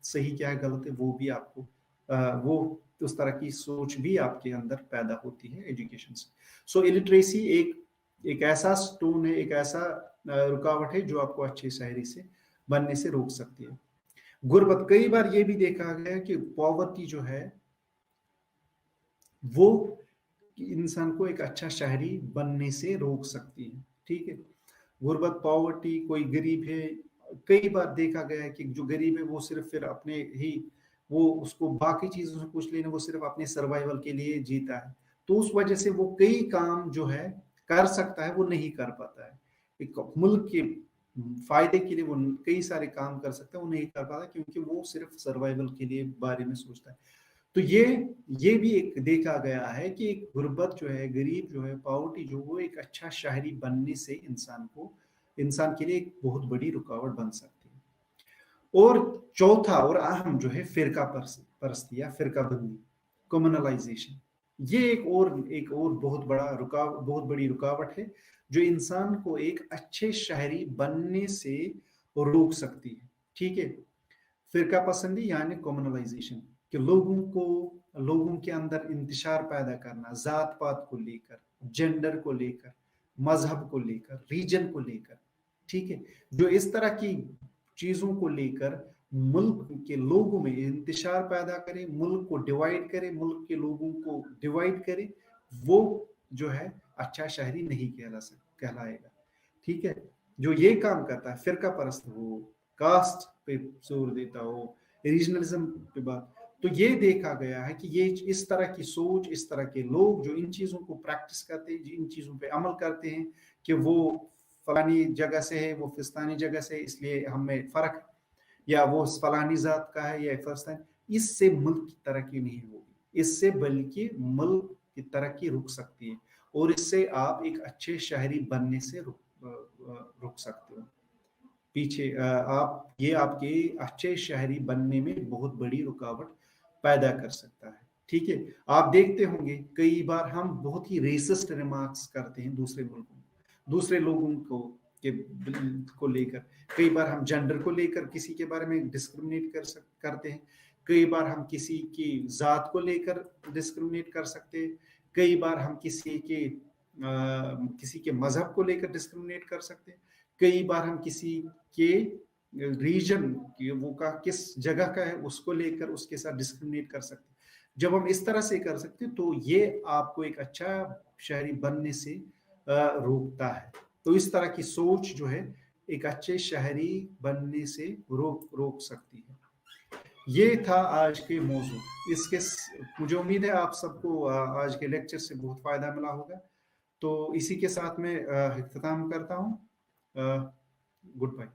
सही क्या है गलत है वो भी आपको वो उस तरह की सोच भी आपके अंदर पैदा होती है एजुकेशन से। सो इलिटरेसी एक ऐसा स्टोन है, एक ऐसा रुकावट है जो आपको अच्छे शहरी से बनने से रोक सकती है। गुर्बत, कई बार ये भी देखा गया है कि पॉवर्टी जो है वो इंसान को एक अच्छा शहरी बनने से रोक सकती है। ठीक है, गुर्बत, पॉवर्टी, कोई गरीब है, कई बार देखा गया है कि जो गरीब है वो सिर्फ फिर अपने ही, वो उसको बाकी चीजों से कुछ लेना, वो सिर्फ अपने सर्वाइवल के लिए जीता है, तो उस वजह से वो कई काम जो है कर सकता है वो नहीं कर पाता है। एक मुल्क के फायदे के लिए वो कई सारे काम कर सकता है, वो नहीं कर पाता क्योंकि वो सिर्फ सर्वाइवल के लिए बारे में सोचता है। तो ये भी एक देखा गया है कि एक गुर्बत जो है, गरीब जो है, पावर्टी जो, वो एक अच्छा शहरी बनने से इंसान के लिए एक बहुत बड़ी रुकावट बन सकती है। और चौथा और अहम जो है फिरका परस्ती या फिरका बंदी, कम्युनलाइजेशन, ये एक और बहुत बड़ी रुकावट है जो इंसान को एक अच्छे शहरी बनने से रोक सकती है। ठीक है, फिरका पसंदी यानी कम्युनलाइजेशन, कि लोगों के अंदर इंतशार पैदा करना, जात पात को लेकर, जेंडर को लेकर, मजहब को लेकर, रीजन को लेकर। ठीक है, जो इस तरह की चीजों को लेकर मुल्क के लोगों में इंतशार पैदा करे, मुल्क को डिवाइड करे, मुल्क के लोगों को डिवाइड करे, वो जो है अच्छा शहरी नहीं कहलाएगा। ठीक है, जो ये काम करता है, फिरका परस्त हो, कास्ट पे जोर देता हो, रीजनलिज्म पे बात, तो ये देखा गया है कि ये इस तरह की सोच, इस तरह के लोग जो इन चीजों को प्रैक्टिस करते हैं, इन चीजों पे अमल करते हैं कि वो फलानी जगह से है, वो फिस्तानी जगह से, इसलिए हमें फर्क है, या वो फलानी जात का है या फिस्तानी, इससे मुल्क की तरक्की नहीं होगी, इससे बल्कि मुल्क की तरक्की रुक सकती है, और इससे आप एक अच्छे शहरी बनने से रुक सकते हो पीछे। आप ये आपके अच्छे शहरी बनने में बहुत बड़ी रुकावट पैदा कर सकता है। ठीक है, आप देखते होंगे कई बार हम बहुत ही रेसिस्ट रिमार्क्स करते हैं दूसरे लोगों को लेकर। कई बार हम जेंडर को लेकर किसी के बारे में डिस्क्रिमिनेट करते हैं, कई बार हम किसी की जात को लेकर डिस्क्रिमिनेट कर सकते हैं, कई बार हम किसी के मजहब को लेकर डिस्क्रिमिनेट कर सकते हैं, कई बार हम किसी के रीजन वो का किस जगह का है उसको लेकर उसके साथ डिस्क्रिमिनेट कर सकते हैं। जब हम इस तरह से कर सकते हैं तो ये आपको एक अच्छा शहरी बनने से रोकता है। तो इस तरह की सोच जो है एक अच्छे शहरी बनने से रोक सकती है। ये था आज के मौजू। मुझे उम्मीद है आप सबको आज के लेक्चर से बहुत फायदा मिला होगा। तो इसी के साथ मैं इख्तिताम करता हूँ। Good bye.